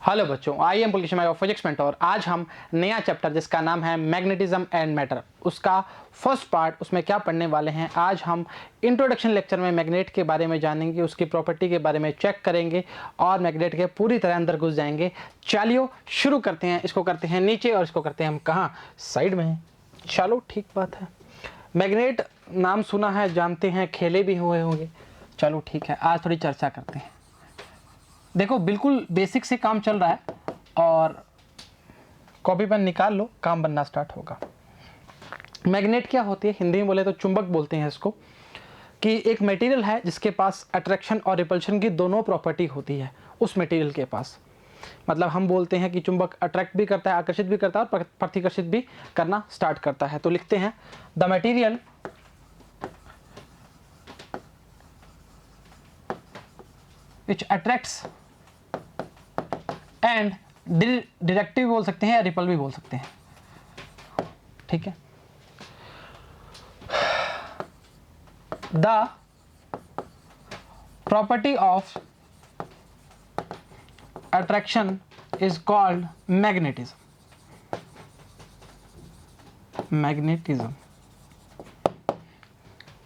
Hello बच्चों, I am police of physics mentor. आज हम नया चैप्टर जिसका नाम है मैग्नेटिज्म एंड मैटर, उसका फर्स्ट पार्ट, उसमें क्या पढ़ने वाले हैं। आज हम इंट्रोडक्शन लेक्चर में मैग्नेट के बारे में जानेंगे, उसकी प्रॉपर्टी के बारे में चेक करेंगे और मैग्नेट के पूरी तरह अंदर घुस जाएंगे। चलिए शुरू करते हैं। इसको करते हैं नीचे और इसको करते हैं हम कहाँ, साइड में। चलो ठीक बात है। मैग्नेट नाम सुना है, जानते हैं, खेले भी हुए होंगे। चलो ठीक है, आज थोड़ी चर्चा करते हैं। देखो बिल्कुल बेसिक से काम चल रहा है और कॉपी पेन निकाल लो, काम बनना स्टार्ट होगा। मैग्नेट क्या होती है, हिंदी में बोले तो चुंबक बोलते हैं इसको, कि एक मटेरियल है जिसके पास अट्रैक्शन और रिपल्शन की दोनों प्रॉपर्टी होती है उस मटेरियल के पास। मतलब हम बोलते हैं कि चुंबक अट्रैक्ट भी करता है, आकर्षित भी करता है और प्रतिकर्षित भी करना स्टार्ट करता है। तो लिखते हैं the material which attracts and directive बोल सकते हैं या रिपल भी बोल सकते हैं, ठीक है। The property of attraction is called magnetism. Magnetism,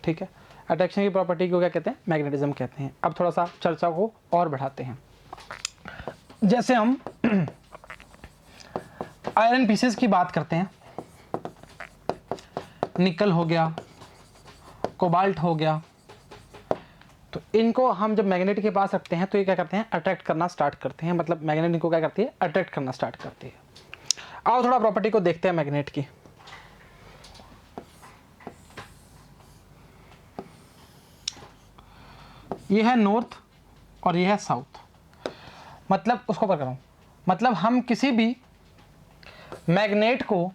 ठीक है। अट्रैक्शन की प्रॉपर्टी को क्या कहते हैं, मैग्नेटिज्म कहते हैं। अब थोड़ा सा चर्चा को और बढ़ाते हैं। जैसे हम आयरन पीसेस की बात करते हैं, निकल हो गया, कोबाल्ट हो गया, तो इनको हम जब मैग्नेट के पास रखते हैं तो ये क्या करते हैं, अट्रैक्ट करना स्टार्ट करते हैं। मतलब मैग्नेट इनको क्या करती है, अट्रैक्ट करना स्टार्ट करती है। आओ थोड़ा प्रॉपर्टी को देखते हैं मैग्नेट की। ये है नॉर्थ और ये है साउथ। मतलब उसको पर करूं, मतलब हम किसी भी मैग्नेट को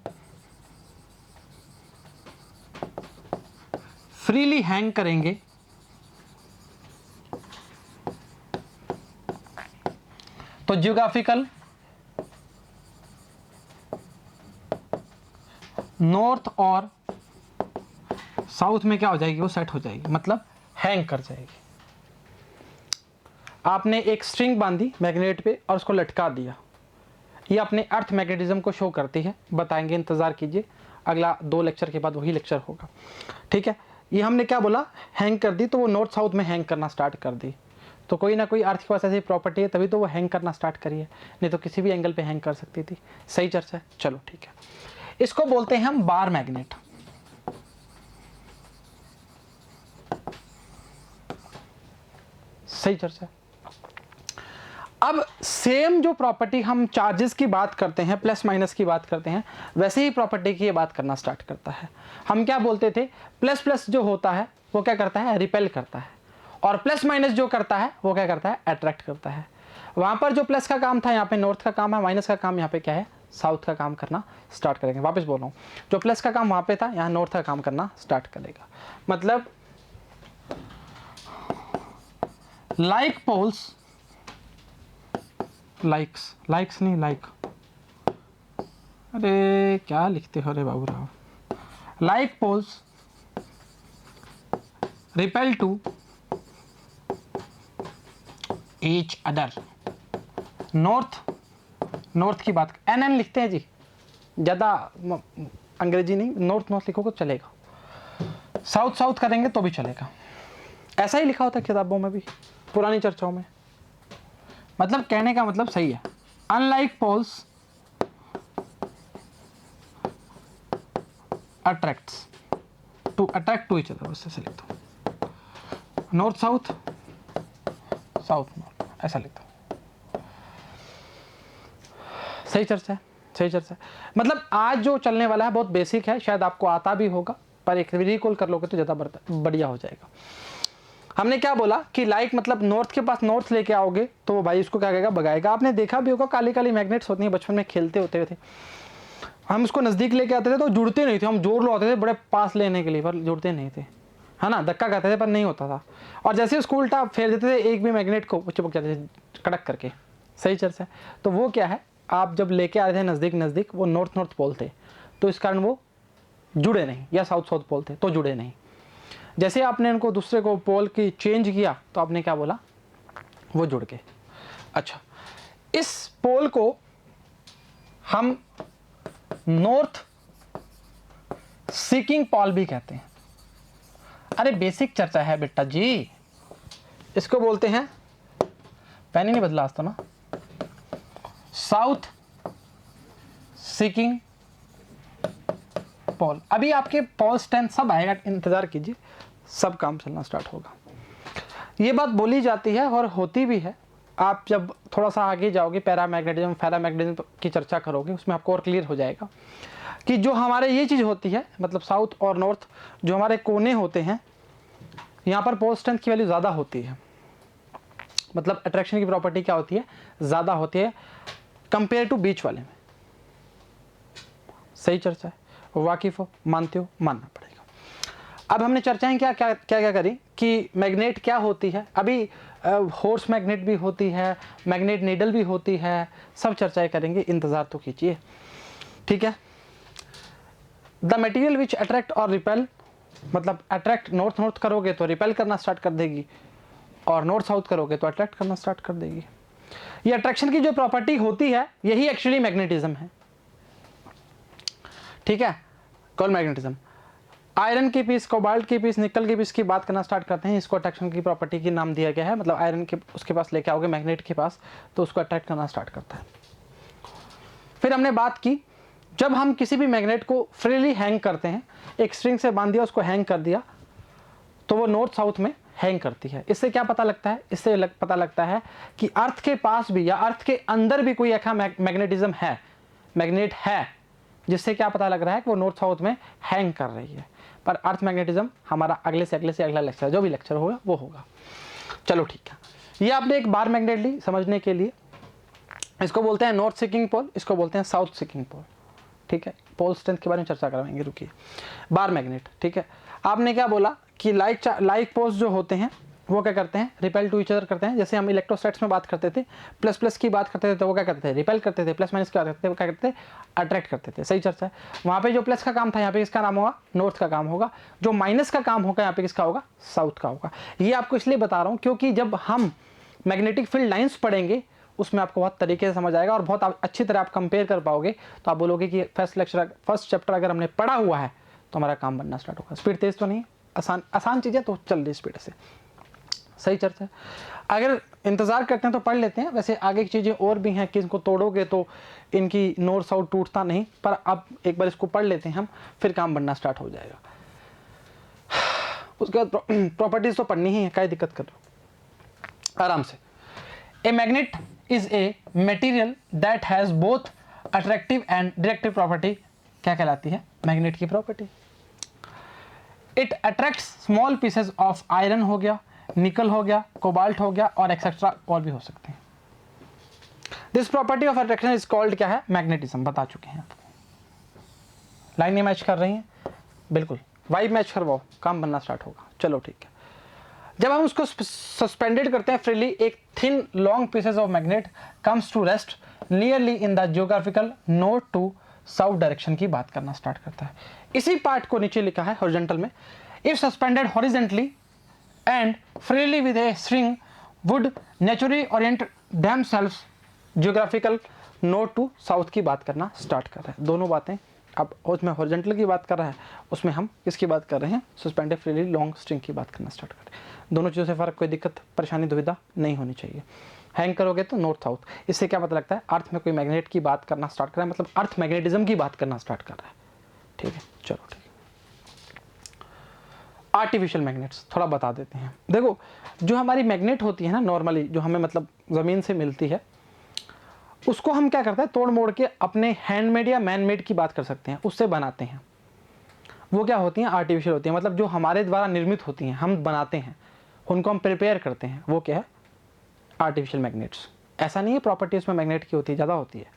फ्रीली हैंग करेंगे तो ज्योग्राफिकल नॉर्थ और साउथ में क्या हो जाएगी, वो सेट हो जाएगी, मतलब हैंग कर जाएगी। आपने एक स्ट्रिंग बांधी मैग्नेट पे और उसको लटका दिया, ये अपने अर्थ मैग्नेटिज्म को शो करती है। बताएंगे, इंतजार कीजिए, अगला 2 लेक्चर के बाद वही लेक्चर होगा, ठीक है। ये हमने क्या बोला, हैंग कर दी, तो वो नॉर्थ साउथ में हैंग करना स्टार्ट कर दी। तो कोई ना कोई अर्थ के पास ऐसी प्रॉपर्टी है तभी तो वो हैंग करना स्टार्ट करी है, नहीं तो किसी भी एंगल पे हैंग कर सकती थी। सही चर्चा है, चलो ठीक है। इसको बोलते हैं हम बार मैग्नेट। सही चर्चा है। अब सेम जो प्रॉपर्टी हम चार्जेस की बात करते हैं, प्लस माइनस की बात करते हैं, वैसे ही प्रॉपर्टी की ये बात करना स्टार्ट करता है। हम क्या बोलते थे, प्लस प्लस जो होता है वो क्या करता है, रिपेल करता है, और प्लस माइनस जो करता है वो क्या करता है, अट्रैक्ट करता है। वहां पर जो प्लस का काम था यहाँ पे नॉर्थ का काम है, माइनस का काम यहाँ पे क्या है, साउथ का काम करना स्टार्ट करेंगे। वापस बोल रहा हूँ, जो प्लस का काम वहां पे था, यहाँ नॉर्थ का काम करना स्टार्ट करेगा। मतलब लाइक पोल्स, लाइक्स नहीं, लाइक, अरे क्या लिखते हो रे Babu Rao. Like poles repel to each other. North की बात एन लिखते हैं जी, ज़्यादा अंग्रेजी नहीं, नॉर्थ लिखोगे तो चलेगा, साउथ करेंगे तो भी चलेगा। ऐसा ही लिखा होता है किताबों में भी, पुरानी चर्चाओं में। मतलब कहने का मतलब सही है, unlike poles attracts to attract to each other, बस ऐसे लिखता हूँ, नॉर्थ साउथ नॉर्थ, ऐसा लिखता हूँ। सही चर्चा है, सही चर्चा है। मतलब आज जो चलने वाला है बहुत बेसिक है, शायद आपको आता भी होगा, पर एक रिकॉल कर लोगे तो ज़्यादा बढ़िया हो जाएगा। हमने क्या बोला कि लाइक मतलब नॉर्थ के पास नॉर्थ लेके आओगे तो वो भाई उसको क्या करेगा, भगाएगा। आपने देखा भी होगा, काली काली मैग्नेट्स होती हैं, बचपन में खेलते होते थे हम, उसको नज़दीक लेके आते थे तो जुड़ते नहीं थे, हम जोर लगाते थे बड़े पास लेने के लिए, पर जुड़ते नहीं थे, है ना, धक्का खाते थे पर नहीं होता था। और जैसे उसको उल्टा फेर देते थे एक भी मैग्नेट को, वो चिपक जाते थे कड़क करके। सही चर्चा है। तो वो क्या है, आप जब लेके आ रहे थे नज़दीक, वो नॉर्थ पोल थे तो इस कारण वो जुड़े नहीं, या साउथ पोल थे तो जुड़े नहीं। जैसे आपने इनको दूसरे को पोल की चेंज किया तो आपने क्या बोला, वो जुड़ गए। अच्छा, इस पोल को हम नॉर्थ सीकिंग पोल भी कहते हैं। अरे बेसिक चर्चा है बेटा जी। इसको बोलते हैं, पेन ही नहीं बदला आज तो ना, साउथ सीकिंग पोल। अभी आपके पोल स्ट्रेंथ सब आएगा, इंतजार कीजिए, सब काम चलना स्टार्ट होगा। ये बात बोली जाती है और होती भी है। आप जब थोड़ा सा आगे जाओगे, पैरामैग्नेटिज्म पैरामैग्नेटिज्म की चर्चा करोगे, उसमें आपको और क्लियर हो जाएगा कि जो हमारे ये चीज़ होती है, मतलब साउथ और नॉर्थ जो हमारे कोने होते हैं, यहाँ पर पोल स्ट्रेंथ की वैल्यू ज़्यादा होती है। मतलब अट्रैक्शन की प्रॉपर्टी क्या होती है, ज़्यादा होती है कंपेयर टू बीच वाले में। सही चर्चा है, वाकिफ हो, मानते हो, मानना पड़ेगा। अब हमने चर्चाएं क्या क्या क्या क्या करी कि मैग्नेट क्या होती है। अभी हॉर्स मैग्नेट भी होती है, मैग्नेट नीडल भी होती है, सब चर्चाएं करेंगे, इंतज़ार तो कीजिए, ठीक है। द मटेरियल विच अट्रैक्ट और रिपेल, मतलब अट्रैक्ट नॉर्थ नॉर्थ करोगे तो रिपेल करना स्टार्ट कर देगी, और नॉर्थ साउथ करोगे तो अट्रैक्ट करना स्टार्ट कर देगी। ये अट्रैक्शन की जो प्रॉपर्टी होती है, यही एक्चुअली मैग्नेटिज्म है, ठीक है, कॉल मैग्नेटिज्म। आयरन की पीस, कोबाल्ट की पीस, निकल की पीस की बात करना स्टार्ट करते हैं। इसको अट्रैक्शन की प्रॉपर्टी की नाम दिया गया है। मतलब आयरन के उसके पास लेके आओगे मैग्नेट के पास, तो उसको अट्रैक्ट करना स्टार्ट करता है। फिर हमने बात की, जब हम किसी भी मैग्नेट को फ्रीली हैंग करते हैं, एक स्ट्रिंग से बांध दिया, उसको हैंग कर दिया, तो वो नॉर्थ साउथ में हैंग करती है। इससे क्या पता लगता है, इससे पता लगता है कि अर्थ के पास भी या अर्थ के अंदर भी कोई ऐसा मैग्नेटिज्म है, मैग्नेट है, जिससे क्या पता लग रहा है कि वो नॉर्थ साउथ में हैंग कर रही है। पर अर्थ मैग्नेटिज्म हमारा अगले से अगला लेक्चर, जो भी लेक्चर होगा वो होगा। चलो ठीक है, ये आपने एक बार मैग्नेट ली समझने के लिए। इसको बोलते हैं नॉर्थ सीकिंग पोल, इसको बोलते हैं साउथ सीकिंग पोल, ठीक है। पोल स्ट्रेंथ के बारे में चर्चा करवाएंगे, रुकिए। बार मैग्नेट, ठीक है। आपने क्या बोला कि लाइक पोल्स जो होते हैं वो क्या करते हैं, रिपेल टू ईच अदर करते हैं। जैसे हम इलेक्ट्रोस्टैट्स में बात करते थे, प्लस प्लस की बात करते थे तो वो क्या करते थे, रिपेल करते थे। प्लस माइनस की बात करते थे, वो क्या करते थे, अट्रैक्ट करते थे। सही चर्चा है। वहाँ पे जो प्लस का काम था, यहाँ पे किसका नाम होगा, नॉर्थ का काम होगा। जो माइनस का काम होगा, यहाँ पे किसका होगा, साउथ का होगा। ये आपको इसलिए बता रहा हूँ क्योंकि जब हम मैग्नेटिक फील्ड लाइन्स पढ़ेंगे, उसमें आपको बहुत तरीके से समझ आएगा और बहुत अच्छी तरह आप कंपेयर कर पाओगे। तो आप बोलोगे कि फर्स्ट चैप्टर अगर हमने पढ़ा हुआ है तो हमारा काम बनना स्टार्ट होगा। स्पीड तेज तो नहीं, आसान चीज़ें तो चल रही स्पीड से। सही चर्चा है। अगर इंतज़ार करते हैं तो पढ़ लेते हैं। वैसे आगे की चीज़ें और भी हैं कि इनको तोड़ोगे तो इनकी नॉर्थ साउथ टूटता नहीं, पर अब एक बार इसको पढ़ लेते हैं हम, फिर काम बनना स्टार्ट हो जाएगा। उसके बाद प्रॉपर्टीज तो पढ़नी ही है, क्या दिक्कत कर रहे हो, आराम से। ए magnet is a material that has both attractive and directive property. क्या कहलाती है, मैग्नेट की property. It attracts small pieces of iron हो गया, निकल हो गया, कोबाल्ट हो गया, और एक्सेट्रा और भी हो सकते हैं। This property of attraction is called क्या है, मैग्नेटिज्म। बता चुके हैं आपको। लाइनें मैच कर रही हैं, बिल्कुल वाइब मैच करवाओ, काम बनना स्टार्ट होगा। चलो ठीक है। जब हम उसको सस्पेंडेड करते हैं फ्रीली, एक thin long pieces of magnet comes to rest nearly in the geographical north to south direction की बात करना स्टार्ट करता है। इसी पार्ट को नीचे लिखा है हॉरिजॉन्टल में, if suspended horizontally and freely with a string would naturally orient themselves geographical north to south की बात करना स्टार्ट कर रहे हैं। दोनों बातें, अब उसमें हॉरिजॉन्टल की बात कर रहा है, उसमें हम किसकी बात कर रहे हैं, सस्पेंडेड फ्रीली लॉन्ग स्ट्रिंग की बात करना स्टार्ट कर रहे हैं। दोनों चीज़ों से फर्क, कोई दिक्कत परेशानी दुविधा नहीं होनी चाहिए। हैंग करोगे तो नॉर्थ साउथ, इससे क्या पता लगता है, अर्थ में कोई मैग्नेट की बात करना स्टार्ट कर रहा है, मतलब अर्थ मैग्नेटिज्म की बात करना स्टार्ट कर रहा है। ठीक है, चलो ठीक है। आर्टिफिशियल मैग्नेट्स थोड़ा बता देते हैं। देखो, जो हमारी मैग्नेट होती है ना नॉर्मली, जो हमें मतलब ज़मीन से मिलती है, उसको हम क्या करते हैं, तोड़ मोड़ के अपने हैंडमेड या मैनमेड की बात कर सकते हैं, उससे बनाते हैं। वो क्या होती हैं, आर्टिफिशियल होती हैं, मतलब जो हमारे द्वारा निर्मित होती हैं, हम बनाते हैं, उनको हम प्रिपेयर करते हैं, वो क्या है, आर्टिफिशियल मैग्नेट्स। ऐसा नहीं है प्रॉपर्टी उसमें मैग्नेट की होती है, ज़्यादा होती है।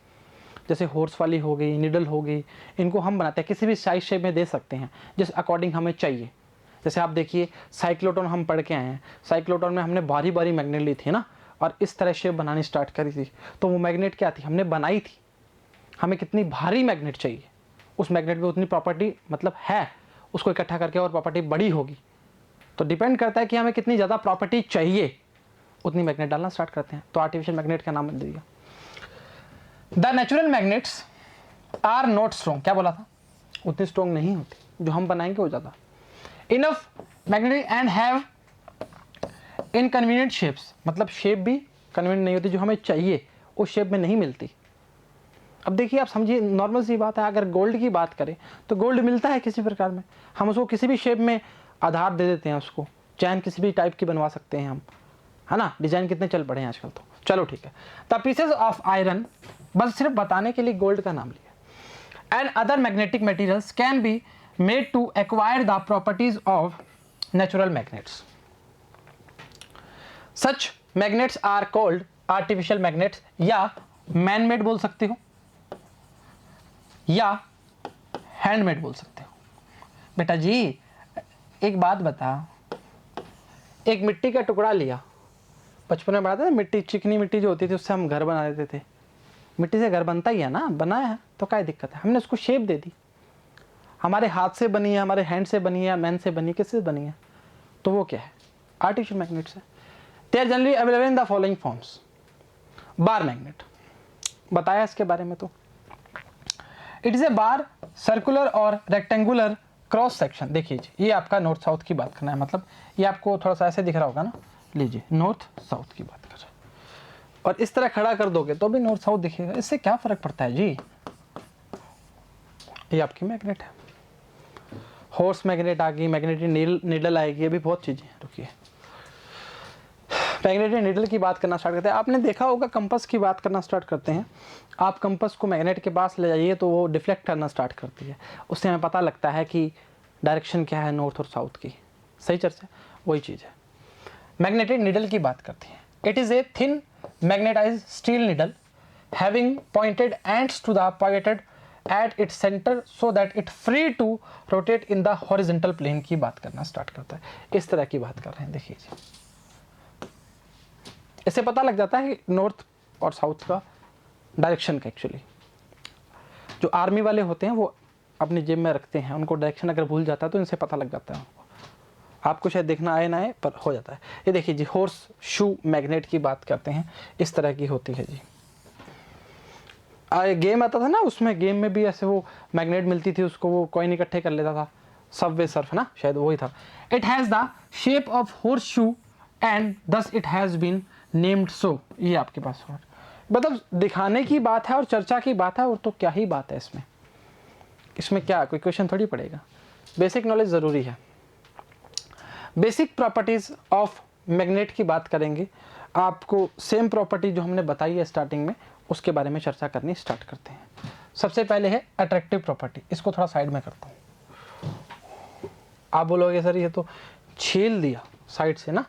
जैसे हॉर्स वाली हो गई, निडल हो गई, इनको हम बनाते हैं, किसी भी साइज शेप में दे सकते हैं जिस अकॉर्डिंग हमें चाहिए। जैसे आप देखिए, साइक्लोट्रॉन हम पढ़ के आए हैं, साइक्लोट्रॉन में हमने बारी बारी मैग्नेट ली थी ना, और इस तरह शेप बनानी स्टार्ट करी थी, तो वो मैग्नेट क्या थी, हमने बनाई थी। हमें कितनी भारी मैग्नेट चाहिए, उस मैग्नेट में उतनी प्रॉपर्टी मतलब है, उसको इकट्ठा करके और प्रॉपर्टी बड़ी होगी, तो डिपेंड करता है कि हमें कितनी ज़्यादा प्रॉपर्टी चाहिए, उतनी मैग्नेट डालना स्टार्ट करते हैं। तो आर्टिफिशियल मैग्नेट का नाम दे दिया। The natural magnets are not strong, क्या बोला था, उतनी स्ट्रॉन्ग नहीं होती, जो हम बनाएंगे वो ज़्यादा enough magnetic and have inconvenient shapes, मतलब शेप भी कन्वीनियंट नहीं होती, जो हमें चाहिए उस शेप में नहीं मिलती। अब देखिए आप समझिए, नॉर्मल सी बात है, अगर गोल्ड की बात करें तो गोल्ड मिलता है किसी प्रकार में, हम उसको किसी भी शेप में आधार दे देते हैं, उसको चैन किसी भी टाइप की बनवा सकते हैं हम, है ना, डिजाइन कितने चल पड़े हैं आजकल तो। चलो ठीक है, द पीसेज ऑफ आयरन, बस सिर्फ बताने के लिए गोल्ड का नाम लिया, and other magnetic materials can be made to acquire the properties of natural magnets. Such magnets are called artificial magnets, या मैन मेड बोल सकते हो या हैंडमेड बोल सकते हो। बेटा जी एक बात बता, एक मिट्टी का टुकड़ा लिया, बचपन में बनाते थे मिट्टी, चिकनी मिट्टी जो होती थी उससे हम घर बना देते थे, मिट्टी से घर बनता ही है ना, बनाया है तो क्या दिक्कत है, हमने उसको शेप दे दी, हमारे हाथ से बनी है, हमारे हैंड से बनी है, मैन से बनी है, किससे बनी है, तो वो क्या है, आर्टिफिशियल मैग्नेट्स है। They are generally available in the following forms. Bar magnet बताया इसके बारे में, तो it is a bar circular और रेक्टेंगुलर क्रॉस सेक्शन। देखिए जी, ये आपका नॉर्थ साउथ की बात करना है, मतलब ये आपको थोड़ा सा ऐसे दिख रहा होगा ना, लीजिए नॉर्थ साउथ की बात कर रहे हैं, और इस तरह खड़ा कर दोगे तो भी नॉर्थ साउथ दिखेगा, इससे क्या फर्क पड़ता है जी। ये आपकी मैग्नेट है, हॉर्स मैग्नेट आ गई, मैग्नेटिक नीडल आएगी, ये भी बहुत चीजें हैं। रुकिए, मैग्नेटिक नीडल की बात करना स्टार्ट करते हैं। आपने देखा होगा कंपास की बात करना स्टार्ट करते हैं, आप कंपास को मैग्नेट के पास ले जाइए तो वो डिफ्लेक्ट करना स्टार्ट करती है, उससे हमें पता लगता है कि डायरेक्शन क्या है नॉर्थ और साउथ की। सही चर्चा, वही चीज़ है। मैग्नेटिक नीडल की बात करते हैं। It is a thin magnetized steel needle having pointed ends to the pointed at its centre so that it free to rotate in the horizontal plane की बात करना स्टार्ट करता है। इस तरह की बात कर रहे हैं, देखिए जी, इससे पता लग जाता है कि नॉर्थ और साउथ का डायरेक्शन का। एक्चुअली जो आर्मी वाले होते हैं वो अपनी जेब में रखते हैं, उनको डायरेक्शन अगर भूल जाता है तो इनसे पता लग जाता है उनको, आपको शायद देखना आए ना आए पर हो जाता है। ये देखिए जी, हॉर्स शू मैग्नेट की बात करते हैं, इस तरह की होती है जी। गेम आता था ना, उसमें गेम में भी ऐसे वो मैग्नेट मिलती थी, उसको वो कॉइन इकट्ठे कर लेता था, सबवे सर्फ ना, शायद वही था। It has the shape of horse shoe and thus it has been named so. ये आपके पास हो, मतलब दिखाने की बात है और चर्चा की बात है, और तो क्या ही बात है इसमें, इसमें क्या कोई क्वेश्चन थोड़ी पड़ेगा, बेसिक नॉलेज ज़रूरी है। बेसिक प्रॉपर्टीज़ ऑफ मैग्नेट की बात करेंगे, आपको सेम प्रॉपर्टी जो हमने बताई है स्टार्टिंग में उसके बारे में चर्चा करनी स्टार्ट करते हैं। सबसे पहले है अट्रैक्टिव प्रॉपर्टी, इसको थोड़ा साइड में करता हूँ। आप बोलोगे सर ये तो छील दिया साइड से ना,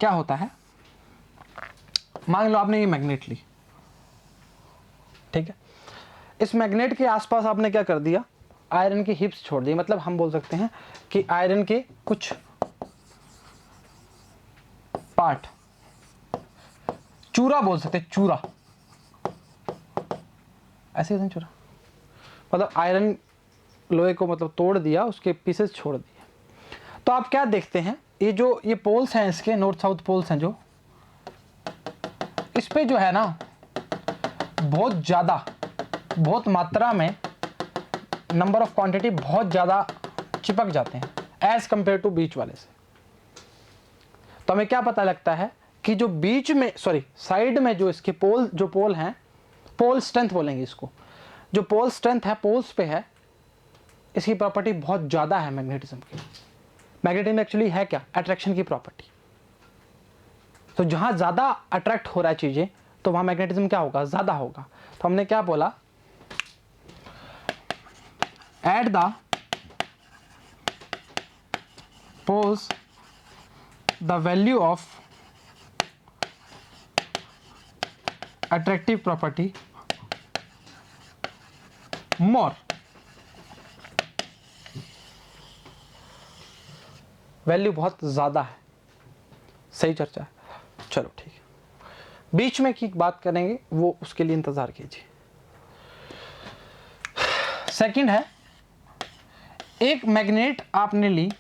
क्या होता है, मान लो आपने ये मैग्नेट ली, ठीक है, इस मैग्नेट के आसपास आपने क्या कर दिया, आयरन की हिप्स छोड़ दी, मतलब हम बोल सकते हैं कि आयरन के कुछ पार्ट, चूरा बोल सकते हैं, चूरा, ऐसे ही चूरा, मतलब आयरन लोहे को मतलब तोड़ दिया, उसके पीसेस छोड़ दिए। तो आप क्या देखते हैं, ये पोल्स हैं इसके, नॉर्थ साउथ पोल्स हैं जो, इस पे जो है ना बहुत ज़्यादा, बहुत मात्रा में, नंबर ऑफ क्वांटिटी बहुत ज़्यादा चिपक जाते हैं एज कंपेयर टू बीच वाले से। तो हमें क्या पता लगता है कि जो बीच में, सॉरी साइड में जो इसके पोल हैं, पोल स्ट्रेंथ बोलेंगे इसको, जो पोल स्ट्रेंथ है पोल्स पे है, इसकी प्रॉपर्टी बहुत ज़्यादा है मैग्नेटिज्म की। मैग्नेटिज्म एक्चुअली है क्या, अट्रैक्शन की प्रॉपर्टी। तो जहाँ ज़्यादा अट्रैक्ट हो रहा है चीज़ें तो वहाँ मैग्नेटिज्म क्या होगा, ज़्यादा होगा। तो हमने क्या बोला, at the poles the value of attractive property more, value बहुत ज्यादा है। सही चर्चा है, चलो ठीक है, बीच में की बात करेंगे वो उसके लिए इंतजार कीजिए। सेकंड है, एक मैग्नेट आपने ली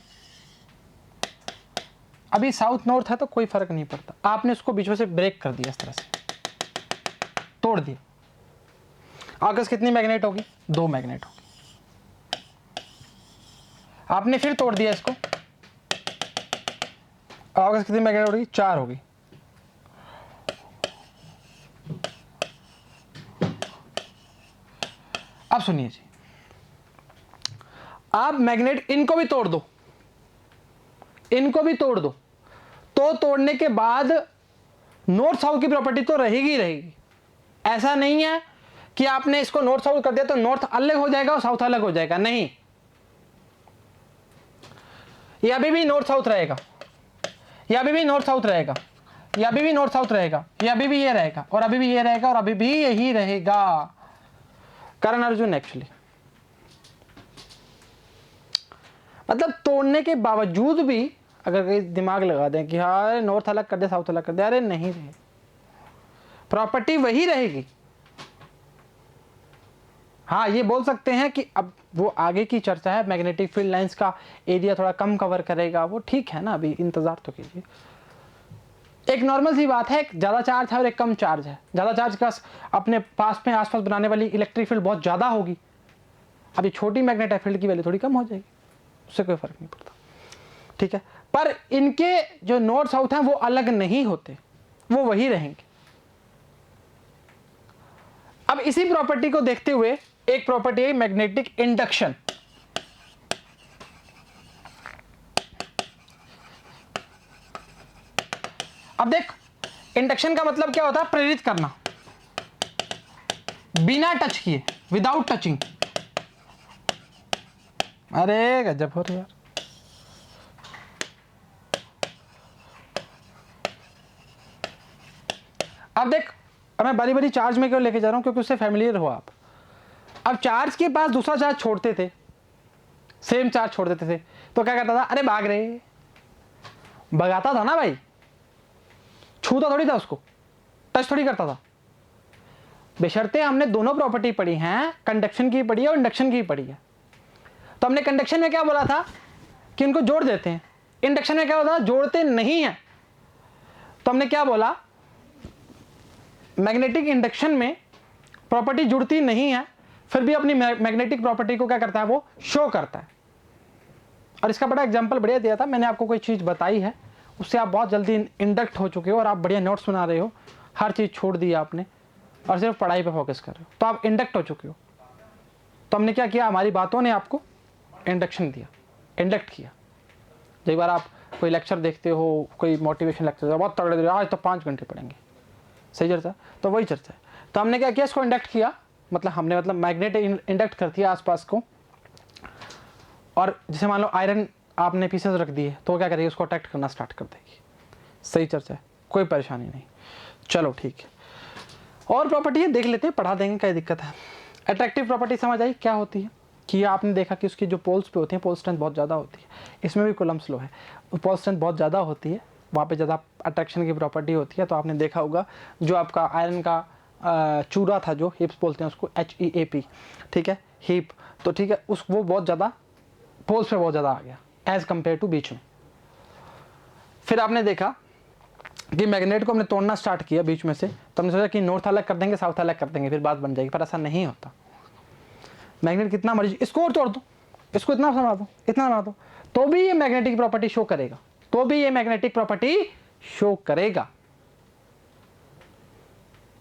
अभी साउथ नॉर्थ है तो कोई फर्क नहीं पड़ता, आपने उसको बीच में से ब्रेक कर दिया, इस तरह से तोड़ दिया। आगस कितनी मैग्नेट होगी? 2 मैग्नेट होगी। आपने फिर तोड़ दिया इसको, आगस कितनी मैग्नेट होगी? 4 होगी। अब सुनिए जी, आप मैग्नेट इनको भी तोड़ दो, इनको भी तोड़ दो, तो तोड़ने के बाद नॉर्थ साउथ की प्रॉपर्टी तो रहेगी ही रहेगी। ऐसा नहीं है कि आपने इसको नॉर्थ साउथ कर दिया तो नॉर्थ अलग हो जाएगा और साउथ अलग हो जाएगा, नहीं, ये अभी भी नॉर्थ साउथ रहेगा, ये अभी भी नॉर्थ साउथ रहेगा, ये अभी भी नॉर्थ साउथ रहेगा, ये अभी भी ये रहेगा, और अभी भी ये रहेगा, और अभी भी यही रहेगा। करण अर्जुन एक्चुअली मतलब तोड़ने के बावजूद भी अगर कहीं दिमाग लगा दें कि हाँ नॉर्थ अलग कर दे साउथ अलग कर दे, अरे नहीं रहे, प्रॉपर्टी वही रहेगी। हाँ ये बोल सकते हैं कि अब वो आगे की चर्चा है, मैग्नेटिक फील्ड लाइंस का एरिया थोड़ा कम कवर करेगा, वो ठीक है ना, अभी इंतजार तो कीजिए। एक नॉर्मल सी बात है, एक ज़्यादा चार्ज है और एक कम चार्ज है। ज़्यादा चार्ज का अपने पास में आसपास बनाने वाली इलेक्ट्रिक फील्ड बहुत ज़्यादा होगी, अभी छोटी मैग्नेट है फील्ड की वैल्यू थोड़ी कम हो जाएगी, उससे कोई फर्क नहीं पड़ता, ठीक है। पर इनके जो नॉर्थ साउथ हैं वो अलग नहीं होते, वो वही रहेंगे। अब इसी प्रॉपर्टी को देखते हुए एक प्रॉपर्टी है मैग्नेटिक इंडक्शन। अब देख, इंडक्शन का मतलब क्या होता है? प्रेरित करना बिना टच किए, विदाउट टचिंग। अरे गजब हो रही यार। अब देख, अब मैं बारी बारी चार्ज में क्यों लेके जा रहा हूं, क्योंकि उससे फैमिलियर हो आप। अब चार्ज के पास दूसरा चार्ज छोड़ते थे, सेम चार्ज छोड़ देते थे, तो क्या करता था? अरे भाग रहे, भगाता था ना भाई, छूता थोड़ी था उसको, टच थोड़ी करता था। बेशर्ते हमने दोनों प्रॉपर्टी पढ़ी हैं, कंडक्शन की पढ़ी है और इंडक्शन की पढ़ी है। तो हमने कंडक्शन में क्या बोला था कि उनको जोड़ देते हैं, इंडक्शन में क्या होता था? जोड़ते नहीं है। तो हमने क्या बोला? मैग्नेटिक इंडक्शन में प्रॉपर्टी जुड़ती नहीं है, फिर भी अपनी मैग्नेटिक प्रॉपर्टी को क्या करता है? वो शो करता है। और इसका बड़ा एग्जांपल बढ़िया दिया था मैंने आपको, कोई चीज़ बताई है उससे आप बहुत जल्दी इंडक्ट हो चुके हो और आप बढ़िया नोट्स बना रहे हो, हर चीज़ छोड़ दी आपने और सिर्फ पढ़ाई पे फोकस कर रहे हो, तो आप इंडक्ट हो चुके हो। तो हमने क्या किया? हमारी बातों ने आपको इंडक्शन दिया, इंडक्ट किया। कई बार आप कोई लेक्चर देखते हो, कोई मोटिवेशन लेक्चर बहुत तगड़े दे, आज तो 5 घंटे पढ़ेंगे, सही चर्चा, तो वही चर्चा है। तो हमने क्या किया? इसको इंडक्ट किया, मतलब हमने मैग्नेट इंडक्ट कर दिया आसपास को। और जैसे मान लो आयरन आपने पीसेस रख दिए, तो क्या करेगी? उसको अट्रैक्ट करना स्टार्ट कर देगी। सही चर्चा है, कोई परेशानी नहीं। चलो ठीक है, और प्रॉपर्टी है देख लेते हैं, पढ़ा देंगे, क्या दिक्कत है। अट्रैक्टिव प्रॉपर्टी समझ आई क्या होती है? कि आपने देखा कि उसकी जो पोल्स पे होती हैं, पोल स्ट्रेंथ बहुत ज़्यादा होती है, इसमें भी कूलम्ब लॉ है, पोल स्ट्रेंथ बहुत ज़्यादा होती है, वहाँ पे ज़्यादा अट्रैक्शन की प्रॉपर्टी होती है। तो आपने देखा होगा जो आपका आयरन का चूरा था, जो हिप्स बोलते हैं उसको, HEAP, ठीक है, हीप, तो ठीक है, उस वो बहुत ज़्यादा पोल्स पे बहुत ज़्यादा आ गया एज़ कम्पेयर टू बीच में। फिर आपने देखा कि मैग्नेट को हमने तोड़ना स्टार्ट किया बीच में से, तो हमने सोचा कि नॉर्थ अलग कर देंगे, साउथ अलग कर देंगे, फिर बात बन जाएगी, पर ऐसा नहीं होता। मैग्नेट कितना मर्जी इसको और तोड़ दो, इसको इतना बना दो, इतना बना दो, तो भी ये मैग्नेटिक प्रॉपर्टी शो करेगा, तो भी ये मैग्नेटिक प्रॉपर्टी शो करेगा,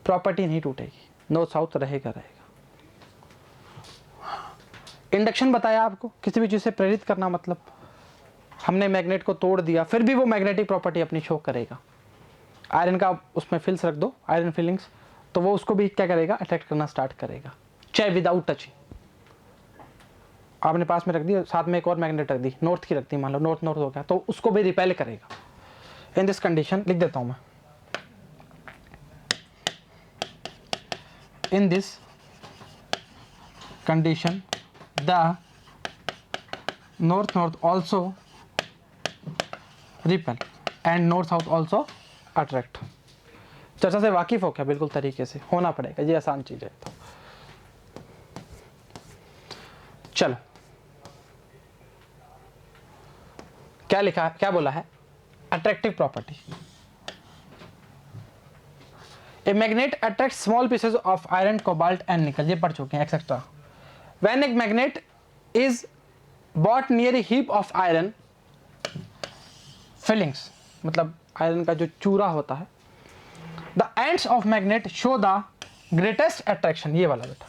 प्रॉपर्टी नहीं टूटेगी, नॉर्थ साउथ रहेगा रहेगा। इंडक्शन बताया आपको, किसी भी चीज़ से प्रेरित करना, मतलब हमने मैग्नेट को तोड़ दिया, फिर भी वो मैग्नेटिक प्रॉपर्टी अपनी शो करेगा। आयरन का उसमें फिल्स रख दो, आयरन फिलिंग्स, तो वो उसको भी क्या करेगा? अट्रैक्ट करना स्टार्ट करेगा, चाहे विदाउट टचिंग। आपने पास में रख दी, साथ में एक और मैग्नेट रख दी, नॉर्थ की रख दी, मान लो नॉर्थ नॉर्थ हो गया, तो उसको भी रिपेल करेगा। इन दिस कंडीशन लिख देता हूं मैं, in this condition the north north also repel and north south also attract. चर्चा से वाकिफ हो क्या? बिल्कुल तरीके से होना पड़ेगा, ये आसान चीज है। तो चलो, क्या लिखा, क्या बोला है? Attractive property, a magnet attract small pieces of iron, cobalt and निकल, ये पढ़ चुके हैं etcetera. When A magnet is bought near A heap of iron filings, मतलब आयरन का जो चूरा होता है, the ends of magnet show the greatest attraction, ये वाला बेटा,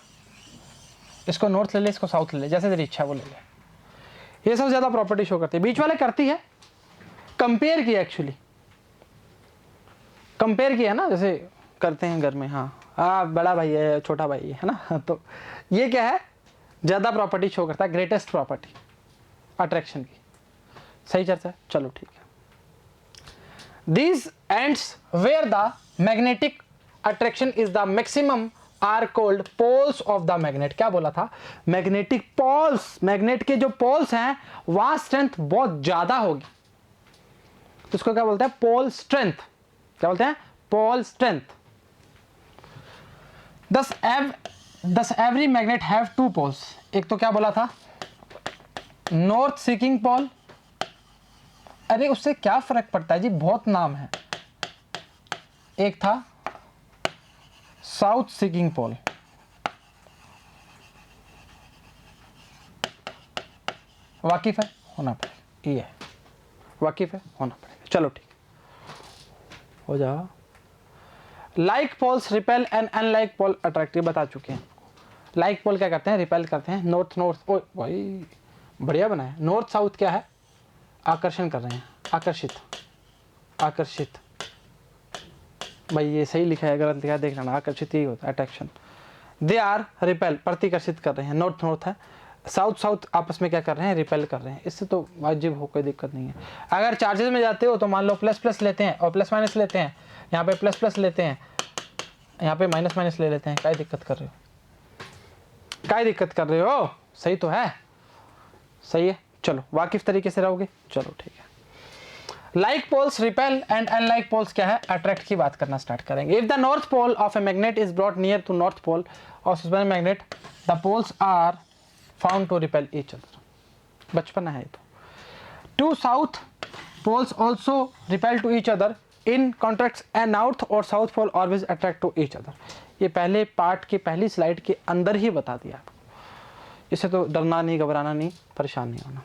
इसको नॉर्थ ले ले, इसको साउथ ले ले, जैसे तेरी इच्छा वो ले ले, ये सबसे ज्यादा प्रॉपर्टी शो करती है। बीच वाले करती है, कंपेयर किया, एक्चुअली कंपेयर किया ना, जैसे करते हैं घर में, हाँ बड़ा भाई है, छोटा भाई है ना, तो ये क्या है, ज्यादा प्रॉपर्टी शो करता है, ग्रेटेस्ट प्रॉपर्टी अट्रैक्शन की। सही चर्चा है, चलो ठीक है। These ends where the magnetic attraction is the maximum are called poles of the magnet. क्या बोला था, मैग्नेटिक पोल्स, मैग्नेट के जो पोल्स हैं वहां स्ट्रेंथ बहुत ज्यादा होगी, तो इसको क्या बोलते हैं, पोल स्ट्रेंथ। क्या बोलते हैं, pole strength. Thus every magnet have two poles, एक तो क्या बोला था, नॉर्थ सीकिंग पोल, अरे उससे क्या फर्क पड़ता है जी, बहुत नाम है। एक था साउथ सीकिंग पोल, वाकिफ है, होना पड़ेगा, ये है, वाकिफ है, होना पड़ेगा, चलो ठीक हो जाओ। Like poles repel and unlike pole attractive, बता चुके हैं। लाइक पोल क्या करते हैं, रिपेल करते हैं, नॉर्थ नॉर्थ, ओ भाई बढ़िया बनाया, नॉर्थ साउथ क्या है, आकर्षण कर रहे हैं, आकर्षित, आकर्षित, भाई ये सही लिखा है, गलत लिखा है देख लेना, आकर्षित यही होता है, अट्रैक्शन। दे आर रिपेल, प्रतिकर्षित कर रहे हैं, नॉर्थ नॉर्थ है, साउथ साउथ आपस में क्या कर रहे हैं, रिपेल कर रहे हैं, इससे तो वाजिब हो, कोई दिक्कत नहीं है। अगर चार्जेस में जाते हो तो मान लो प्लस प्लस लेते हैं और प्लस माइनस लेते हैं, यहाँ पे प्लस प्लस लेते हैं, यहाँ पे माइनस माइनस ले लेते हैं, क्या दिक्कत कर रहे हो, क्या दिक्कत कर रहे हो, सही तो है, सही है, चलो वाकिफ तरीके से रहोगे, चलो ठीक है। Like poles repel and unlike poles क्या है, अट्रैक्ट की बात करना स्टार्ट करेंगे। If the north pole of a magnet is brought near to north pole of magnet, the poles are found to repel each other, बचपन है तो। Two south poles also repel to each other in contracts and north और south pole always attract to each other, ये पहले part के पहली slide के अंदर ही बता दिया आपको, इससे तो डरना नहीं, घबराना नहीं, परेशान नहीं होना।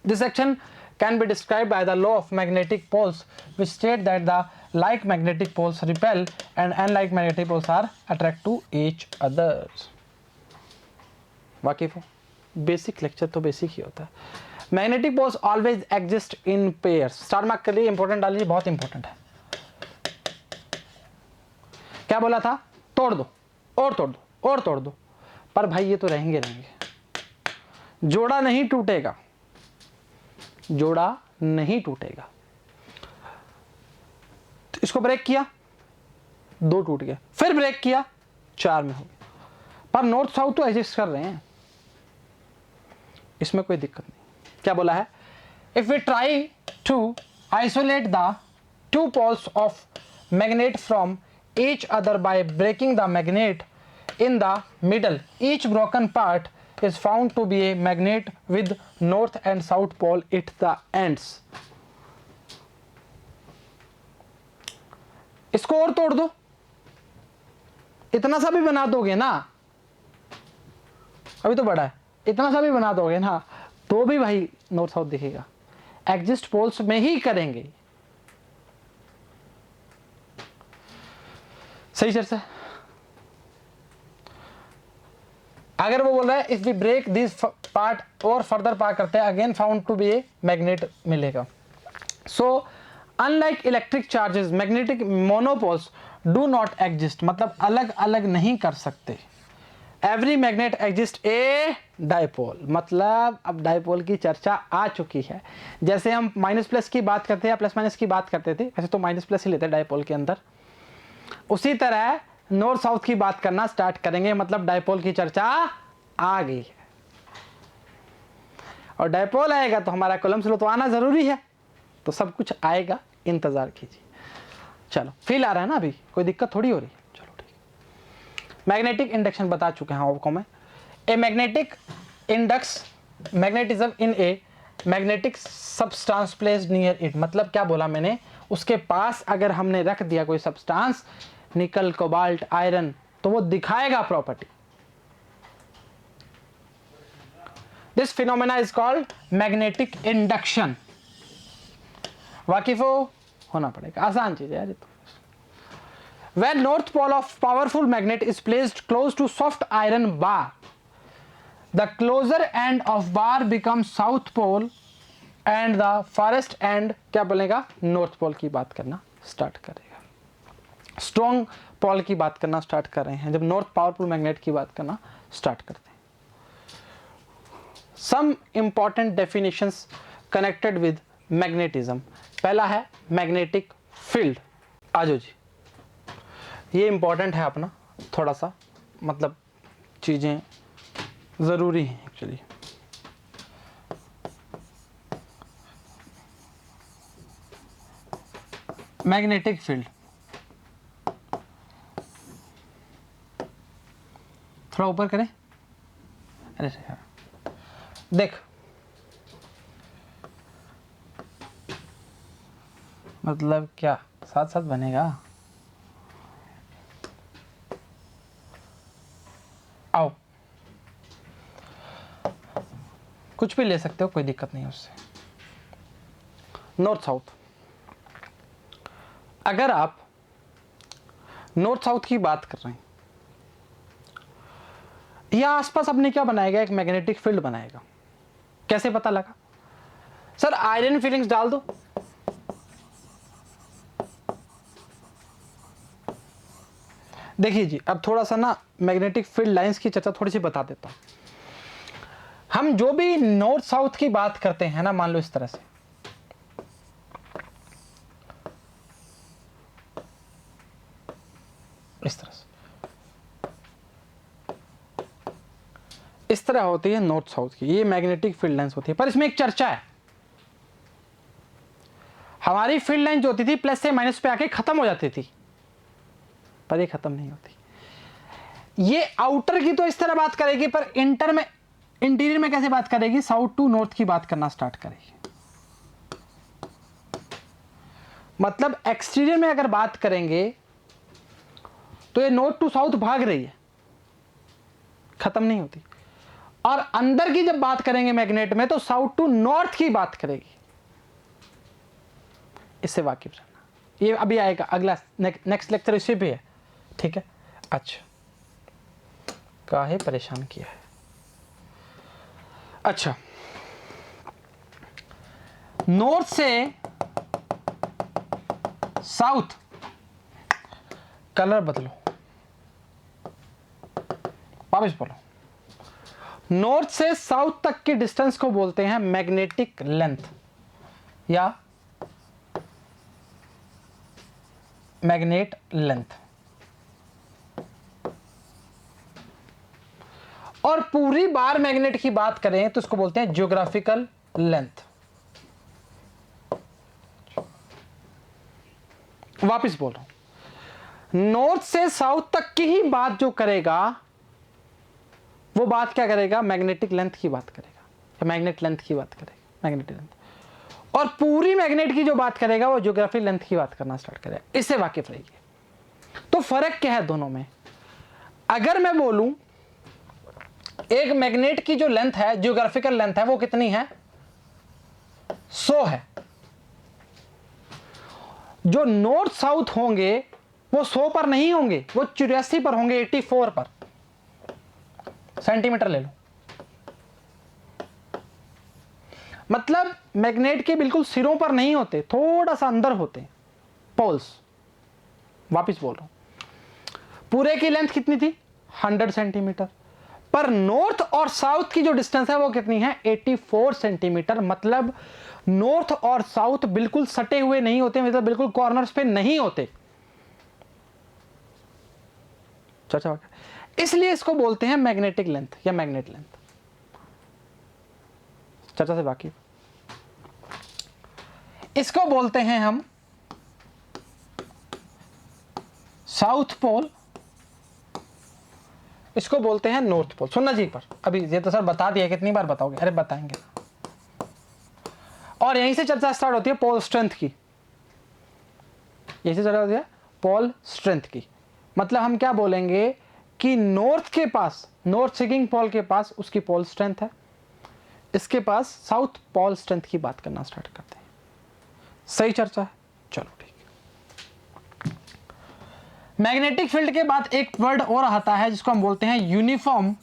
This section can be described by the law of magnetic poles, which state that the like magnetic poles repel and unlike magnetic poles are attract to each others। वाकिफ हो, बेसिक लेक्चर तो बेसिक ही होता है। Magnetic poles always exist in pairs, star mark के लिए important डालिए, बहुत इंपॉर्टेंट है। क्या बोला था, तोड़ दो और तोड़ दो और तोड़ दो, पर भाई ये तो रहेंगे रहेंगे, जोड़ा नहीं टूटेगा, जोड़ा नहीं टूटेगा। तो इसको ब्रेक किया, दो टूट गया, फिर ब्रेक किया, चार में हो गया, पर नॉर्थ साउथ तो एग्जिस्ट कर रहे हैं, इसमें कोई दिक्कत नहीं। क्या बोला है, if we try to isolate the two poles of magnet from each other by breaking the magnet in the middle, each broken part is found to be a magnet with north and south pole at the ends। इसको और तोड़ दो, इतना सा भी बना दोगे ना, अभी तो बड़ा है, इतना सा भी बना दोगे ना तो भी भाई नॉर्थ साउथ दिखेगा, एग्जिस्ट पोल्स में ही करेंगे। सही चर्चा। अगर वो बोल रहा है if we break this part और फर्दर पार करते हैं, again found to be a magnet मिलेगा। So unlike electric charges magnetic monopoles do not exist, मतलब अलग अलग नहीं कर सकते। Every magnet exist a dipole, मतलब अब डाइपोल की चर्चा आ चुकी है। जैसे हम माइनस प्लस की बात करते हैं या प्लस माइनस की बात करते थे, वैसे तो माइनस प्लस ही लेते हैं डाइपोल के अंदर, उसी तरह नॉर्थ साउथ की बात करना स्टार्ट करेंगे, मतलब डाइपोल की चर्चा आ गई है। और डाइपोल आएगा तो हमारा कॉलम स्लो तो आना जरूरी है, तो सब कुछ आएगा, इंतजार कीजिए। चलो फील आ रहा है ना, अभी कोई दिक्कत थोड़ी हो रही है, चलो ठीक। मैग्नेटिक इंडक्शन बता चुके हैं आपको मैं। A magnetic index magnetism in a magnetic substance placed near it, मतलब क्या बोला मैंने, उसके पास अगर हमने रख दिया कोई सब्सटेंस, निकल, कोबाल्ट, आयरन, तो वो दिखाएगा property. This phenomena is called magnetic induction. वाकिफ होना पड़ेगा, आसान चीज है यार ये तो। When north pole of powerful magnet is placed close to soft iron bar, the closer end of bar becomes south pole and the farthest end क्या बोलेगा, नॉर्थ पोल की बात करना स्टार्ट करेगा। स्ट्रॉन्ग पोल की बात करना स्टार्ट कर रहे हैं जब नॉर्थ पावरफुल मैग्नेट की बात करना स्टार्ट करते हैं। Some important definitions connected with magnetism. पहला है मैग्नेटिक फील्ड। आजो जी, ये इंपॉर्टेंट है अपना, थोड़ा सा मतलब चीज़ें ज़रूरी हैं एक्चुअली। मैग्नेटिक फील्ड थोड़ा ऊपर करें, अरे देख, मतलब क्या साथ साथ बनेगा। आओ, कुछ भी ले सकते हो, कोई दिक्कत नहीं है उससे। नॉर्थ साउथ, अगर आप नॉर्थ साउथ की बात कर रहे हैं, या आसपास आपने क्या बनाएगा, एक मैग्नेटिक फील्ड बनाएगा। कैसे पता लगा सर? आयरन फीलिंग्स डाल दो, देखिए जी, अब थोड़ा सा ना मैग्नेटिक फील्ड लाइंस की चर्चा थोड़ी सी बता देता हूं। हम जो भी नॉर्थ साउथ की बात करते हैं ना, मान लो इस तरह से, इस तरह से, इस तरह होती है नॉर्थ साउथ की, ये मैग्नेटिक फील्ड लाइंस होती है। पर इसमें एक चर्चा है, हमारी फील्ड लाइन जो होती थी प्लस से माइनस पे आके खत्म हो जाती थी, पर ये खत्म नहीं होती। ये आउटर की तो इस तरह बात करेगी, पर इंटीरियर में कैसे बात करेगी, साउथ टू नॉर्थ की बात करना स्टार्ट करेगी। मतलब एक्सटीरियर में अगर बात करेंगे तो ये नॉर्थ टू साउथ भाग रही है, खत्म नहीं होती। और अंदर की जब बात करेंगे मैग्नेट में, तो साउथ टू नॉर्थ की बात करेगी। इससे वाकिफ रहना, ये अभी आएगा अगला नेक्स्ट लेक्चर इसी पे है, ठीक है। अच्छा, काहे परेशान किया है। अच्छा, नॉर्थ से साउथ, कलर बदलो, वापस बोलो। नॉर्थ से साउथ तक की डिस्टेंस को बोलते हैं मैग्नेटिक लेंथ या मैग्नेट लेंथ। और पूरी बार मैग्नेट की बात करें तो इसको बोलते हैं ज्योग्राफिकल लेंथ। वापस बोल रहा हूं, नॉर्थ से साउथ तक की ही बात जो करेगा, वो बात क्या करेगा, मैग्नेटिक लेंथ की बात करेगा, या मैग्नेट लेंथ की बात करेगा, मैग्नेटिक लेंथ। और पूरी मैग्नेट की जो बात करेगा वो ज्योग्राफिक लेंथ की बात करना स्टार्ट करेगा। इससे वाकिफ रहिए। तो फर्क क्या है दोनों में? अगर मैं बोलूं एक मैग्नेट की जो लेंथ है, ज्योग्राफिकल लेंथ है, वो कितनी है, 100 है। जो नॉर्थ साउथ होंगे वो 100 पर नहीं होंगे, वो 84 पर होंगे, 84 पर। सेंटीमीटर ले लो। मतलब मैग्नेट के बिल्कुल सिरों पर नहीं होते, थोड़ा सा अंदर होते हैं पोल्स। वापिस बोल रहा हूं, पूरे की लेंथ कितनी थी, 100 सेंटीमीटर, पर नॉर्थ और साउथ की जो डिस्टेंस है वो कितनी है, 84 सेंटीमीटर। मतलब नॉर्थ और साउथ बिल्कुल सटे हुए नहीं होते, मतलब बिल्कुल कॉर्नर्स पे नहीं होते। चर्चा, इसलिए इसको बोलते हैं मैग्नेटिक लेंथ या मैग्नेट लेंथ। चर्चा से बाकी, इसको बोलते हैं हम साउथ पोल, इसको बोलते हैं नॉर्थ पोल। सुनना जी, पर अभी ये तो सर बता दिया, कितनी बार बताओगे? अरे बताएंगे। और यहीं से चर्चा स्टार्ट होती है पोल स्ट्रेंथ की, यहीं से चर्चा होती है पोल स्ट्रेंथ की। मतलब हम क्या बोलेंगे कि नॉर्थ के पास, नॉर्थ सिगिंग पोल के पास उसकी पोल स्ट्रेंथ है, इसके पास साउथ पोल स्ट्रेंथ की बात करना स्टार्ट करते हैं। सही चर्चा है, चलो ठीक है। मैग्नेटिक फील्ड के बाद एक वर्ड और आता है जिसको हम बोलते हैं यूनिफॉर्म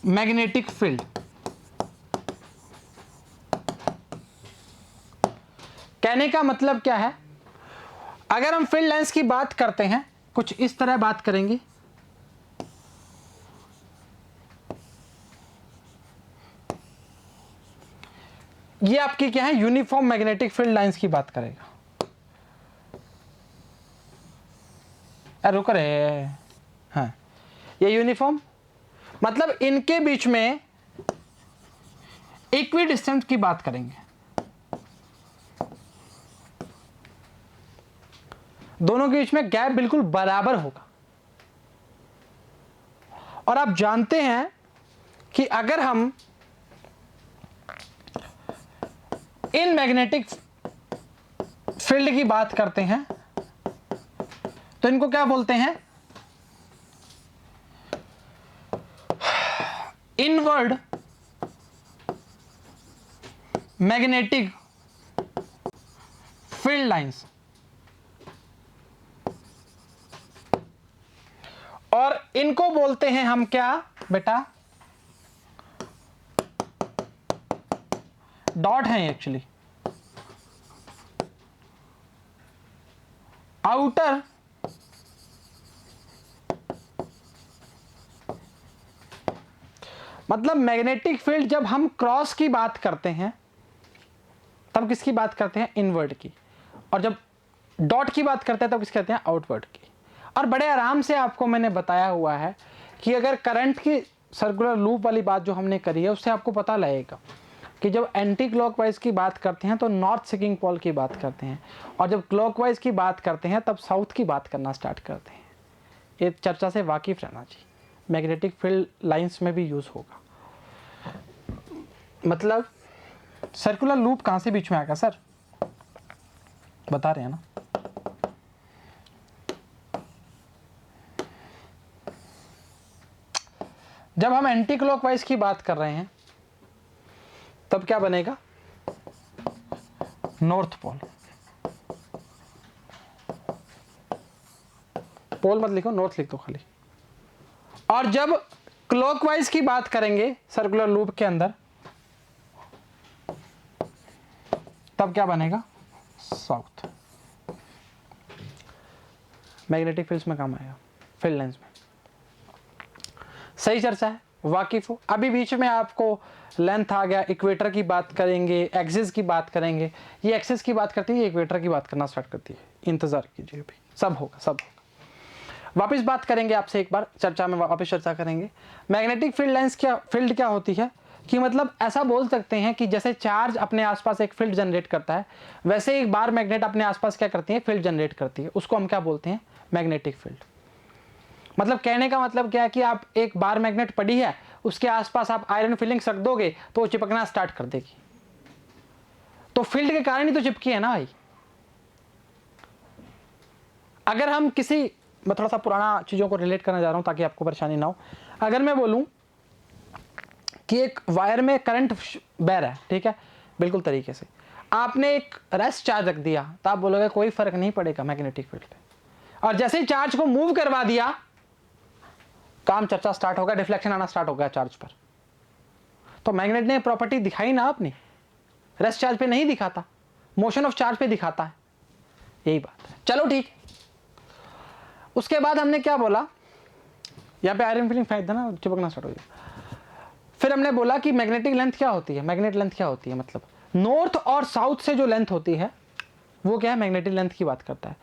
मैग्नेटिक फील्ड। कहने का मतलब क्या है, अगर हम फील्ड लाइंस की बात करते हैं कुछ इस तरह बात करेंगे, ये आपकी क्या है यूनिफॉर्म मैग्नेटिक फील्ड लाइंस की बात करेगा। रुक रहे, हाँ ये यूनिफॉर्म मतलब इनके बीच में इक्वी डिस्टेंस की बात करेंगे, दोनों के बीच में गैप बिल्कुल बराबर होगा। और आप जानते हैं कि अगर हम इन मैग्नेटिक फील्ड की बात करते हैं तो इनको क्या बोलते हैं, इनवर्ड मैग्नेटिक फील्ड लाइंस। और इनको बोलते हैं हम क्या बेटा, डॉट है एक्चुअली, आउटर मतलब मैग्नेटिक फील्ड जब हम क्रॉस की बात करते हैं तब किसकी बात करते हैं, इनवर्ड की, और जब डॉट की बात करते हैं तब किसकी कहते हैं, आउटवर्ड की। और बड़े आराम से आपको मैंने बताया हुआ है कि अगर करंट की सर्कुलर लूप वाली बात जो हमने करी है उससे आपको पता लगेगा कि जब एंटी क्लॉकवाइज की बात करते हैं तो नॉर्थ सिगिंग पोल की बात करते हैं, और जब क्लॉकवाइज की बात करते हैं तब साउथ की बात करना स्टार्ट करते हैं। ये चर्चा से वाकिफ रहना चाहिए, मैग्नेटिक फील्ड लाइंस में भी यूज होगा। मतलब सर्कुलर लूप कहां से बीच में आएगा सर, बता रहे हैं ना, जब हम एंटी क्लॉकवाइज की बात कर रहे हैं तब क्या बनेगा, नॉर्थ पोल। पोल मत लिखो, नॉर्थ लिख दो खाली। और जब क्लॉकवाइज की बात करेंगे सर्कुलर लूप के अंदर तब क्या बनेगा, साउथ। मैग्नेटिक फील्ड्स में काम आएगा, फील्ड लाइंस में। सही चर्चा है, वाकिफ हो। अभी बीच में आपको लेंथ आ गया, इक्वेटर की बात करेंगे, एक्सिस की बात करेंगे, ये एक्सिस की बात करती है, ये इक्वेटर की बात करना स्टार्ट करती है, इंतजार कीजिए, भी सब होगा, सब होगा। वापस बात करेंगे आपसे, एक बार चर्चा में वापस चर्चा करेंगे। मैग्नेटिक फील्ड लाइंस क्या, फील्ड क्या होती है कि मतलब ऐसा बोल सकते हैं कि जैसे चार्ज अपने आसपास एक फील्ड जनरेट करता है, वैसे एक बार मैग्नेट अपने आसपास क्या करती है, फील्ड जनरेट करती है, उसको हम क्या बोलते हैं, मैग्नेटिक फील्ड। मतलब कहने का मतलब क्या है कि आप एक बार मैग्नेट पड़ी है, उसके आसपास आप आयरन फिलिंग्स रख दोगे तो वो चिपकना स्टार्ट कर देगी, तो फील्ड के कारण ही तो चिपकी है ना भाई। अगर हम किसी, मैं थोड़ा सा पुराना चीजों को रिलेट करना जा रहा हूं ताकि आपको परेशानी ना हो। अगर मैं बोलूं कि एक वायर में करंट बह रहा है, ठीक है, बिल्कुल तरीके से आपने एक रेस्ट चार्ज रख दिया तो आप बोलोगे कोई फर्क नहीं पड़ेगा मैग्नेटिक फील्ड पे, और जैसे ही चार्ज को मूव करवा दिया काम चर्चा स्टार्ट होगा, डिफ्लेक्शन आना स्टार्ट हो गया चार्ज पर। तो मैग्नेट ने प्रॉपर्टी दिखाई ना अपनी, रेस्ट चार्ज पे नहीं दिखाता, मोशन ऑफ चार्ज पे दिखाता है, यही बात है। चलो ठीक, उसके बाद हमने क्या बोला, यहाँ पे आयरन फिलिंग फेंक देना, चिपकना स्टार्ट हो गया। फिर हमने बोला कि मैग्नेटिक लेंथ क्या होती है, मैग्नेट लेंथ क्या होती है, मतलब नॉर्थ और साउथ से जो लेंथ होती है वो क्या है, मैग्नेटिक लेंथ की बात करता है।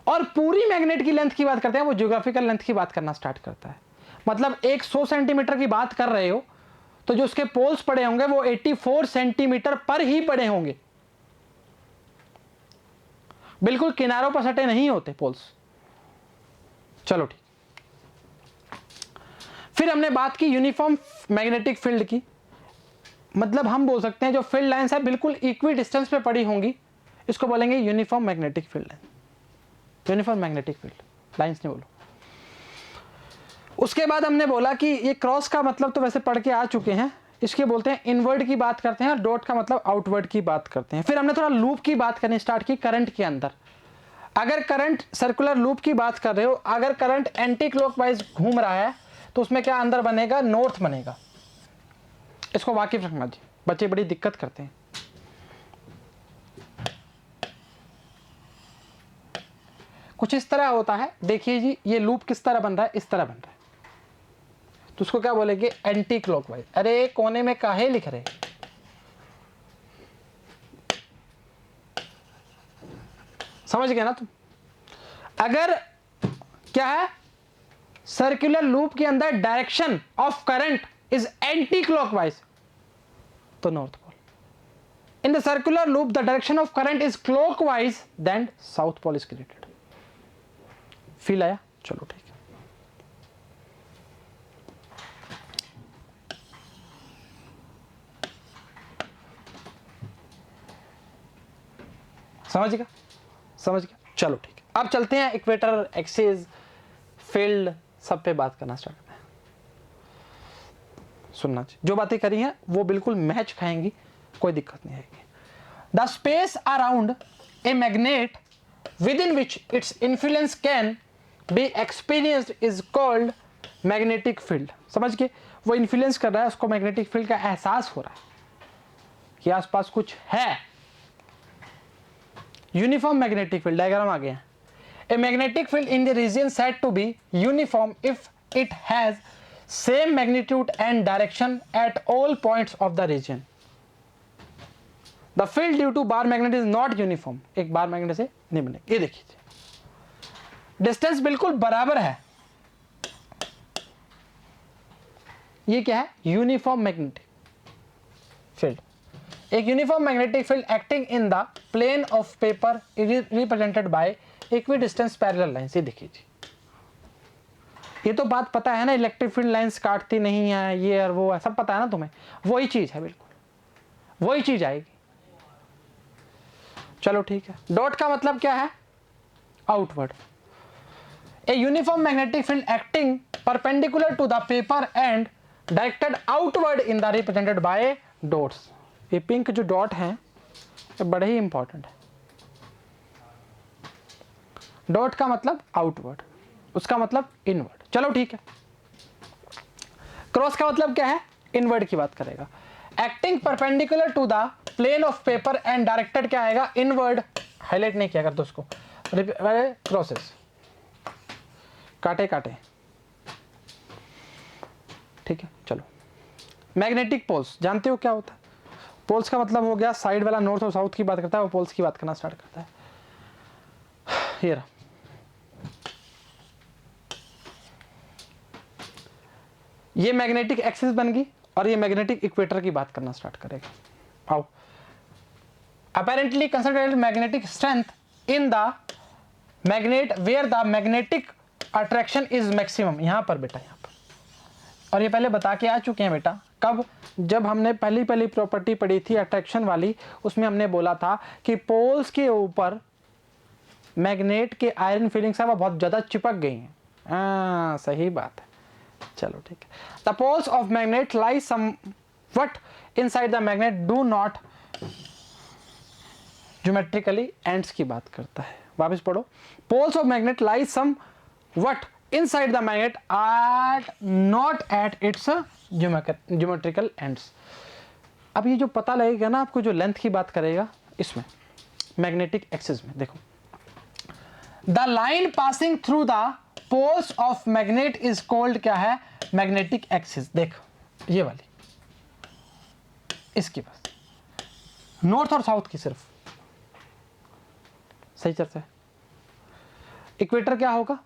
और पूरी मैग्नेट की लेंथ की बात करते हैं वो ज्योग्राफिकल लेंथ की बात करना स्टार्ट करता है। मतलब एक 100 सेंटीमीटर की बात कर रहे हो तो जो उसके पोल्स पड़े होंगे वो 84 सेंटीमीटर पर ही पड़े होंगे, बिल्कुल किनारों पर सटे नहीं होते पोल्स। चलो ठीक, फिर हमने बात की यूनिफॉर्म मैग्नेटिक फील्ड की। मतलब हम बोल सकते हैं जो फील्ड लाइंस है बिल्कुल इक्वी डिस्टेंस पे पड़ी होंगी, इसको बोलेंगे uniform magnetic field line, uniform magnetic field lines नहीं बोलो। उसके बाद हमने बोला कि ये क्रॉस का मतलब तो वैसे पढ़ के आ चुके हैं, इसके बोलते हैं इनवर्ड की बात करते हैं और डॉट का मतलब आउटवर्ड की बात करते हैं। फिर हमने थोड़ा लूप की बात करनी स्टार्ट की करंट के अंदर। अगर करंट सर्कुलर लूप की बात कर रहे हो, अगर करंट एंटी क्लॉकवाइज घूम रहा है तो उसमें क्या अंदर बनेगा, नॉर्थ बनेगा। इसको वाकिफ रखना जी, बच्चे बड़ी दिक्कत करते हैं। कुछ इस तरह होता है, देखिए जी ये लूप किस तरह बन रहा है, इस तरह बन रहा है, तो उसको क्या बोलेंगे, एंटी क्लॉकवाइज। अरे कोने में काहे लिख रहे, समझ गए ना तुम। अगर क्या है, सर्कुलर लूप के अंदर direction of current is anti clockwise तो north pole. In the circular loop the direction of current is clockwise then south pole is created. Feel आया, चलो ठीक है। समझ गया, समझ गया, चलो ठीक है। अब चलते हैं इक्वेटर, एक्सिस, फील्ड सब पे बात करना स्टार्ट करते हैं। सुनना चाहिए, जो बातें करी हैं वो बिल्कुल मैच खाएंगी, कोई दिक्कत नहीं आएगी। The space around a magnet with in which its influence can be experienced is called magnetic field. समझ के, वो इन्फ्लुएंस कर रहा है, उसको मैग्नेटिक फील्ड का एहसास हो रहा है कि आसपास कुछ है। यूनिफॉर्म मैग्नेटिक फील्ड डायग्राम आ गया। A magnetic field in the region said to be uniform if it has same magnitude and direction at all points of the region. The field due to bar magnet is not uniform, एक bar magnet से नहीं बनेगी। ये देखिए distance बिल्कुल बराबर है, ये क्या है, यूनिफॉर्म मैग्नेटिक फील्ड। एक uniform magnetic field acting in the plane of paper represented by equidistance parallel lines. ये देखिए जी, ये तो बात पता है ना, इलेक्ट्रिक फील्ड लाइंस काटती नहीं है, ये और वो है, सब पता है ना तुम्हें, वही चीज है, बिल्कुल वही चीज आएगी। चलो ठीक है। डॉट का मतलब क्या है, outward. A uniform magnetic field acting perpendicular to the paper and directed outward in the represented by dots. ये पिंक जो डॉट है ये बड़े ही इंपॉर्टेंट है। डॉट का मतलब आउटवर्ड, उसका मतलब इनवर्ड। चलो ठीक है। क्रॉस का मतलब क्या है, इनवर्ड की बात करेगा। Acting perpendicular to the plane of paper and directed क्या आएगा, इनवर्ड। हाईलाइट नहीं किया कर दो उसको, क्रॉसेस काटे काटे, ठीक है। चलो मैग्नेटिक पोल्स जानते हो क्या होता है, पोल्स का मतलब हो गया साइड वाला, नॉर्थ और साउथ की बात करता है, वो पोल्स की बात करना स्टार्ट करता है। ये रहा, ये मैग्नेटिक एक्सिस बन गई और ये मैग्नेटिक इक्वेटर की बात करना स्टार्ट करेगा। आओ, apparently considered magnetic strength in the magnet where the magnetic attraction is maximum. यहां पर बेटा, यहां पर, और ये पहले बता के आ चुके हैं बेटा, कब, जब हमने पहली प्रॉपर्टी पढ़ी थी अट्रैक्शन वाली, उसमें हमने बोला था कि पोल्स के ऊपर मैग्नेट के आयरन फीलिंग्स है वो बहुत ज्यादा चिपक गई हैं। सही बात है, चलो ठीक है। The poles of magnet lie somewhat inside the magnet do not geometrically ends की बात करता है। वापस पढ़ो, poles of magnet lie somewhat inside the magnet at not at its geometrical ends। अब ये जो पता लगेगा ना आपको, जो लेंथ की बात करेगा इसमें मैग्नेटिक एक्सिस में, देखो the line passing through the poles of magnet is called क्या है, मैग्नेटिक एक्सिस। देखो ये वाली, इसकी बात नॉर्थ और साउथ की सिर्फ, सही चर्चा है। इक्वेटर क्या होगा,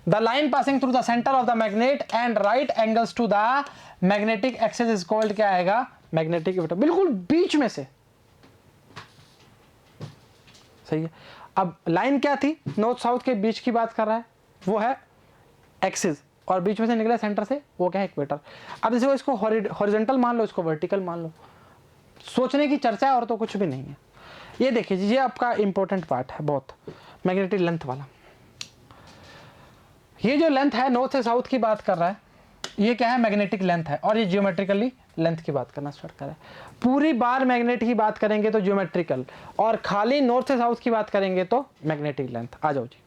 the line passing through the center of the magnet and right angles to the magnetic axis is called क्या आएगा, magnetic equator। बिल्कुल बीच में से, सही है। अब लाइन क्या थी, नॉर्थ साउथ के बीच की बात कर रहा है, वो है एक्सिस, और बीच में से निकला सेंटर से, वो क्या है इक्वेटर। अब जैसे इसको हॉरिजॉन्टल मान लो, इसको वर्टिकल मान लो, सोचने की चर्चा है और तो कुछ भी नहीं है। ये देखिए ये आपका इंपॉर्टेंट पार्ट है बहुत, मैग्नेटिक लेंथ वाला। ये जो लेंथ है नॉर्थ से साउथ की बात कर रहा है, ये क्या है मैग्नेटिक लेंथ है, और ये जियोमेट्रिकली लेंथ की बात करना स्टार्ट कर रहा है। पूरी बार मैग्नेट की बात करेंगे तो जियोमेट्रिकल, और खाली नॉर्थ से साउथ की बात करेंगे तो मैग्नेटिक लेंथ। आ जाओ जी।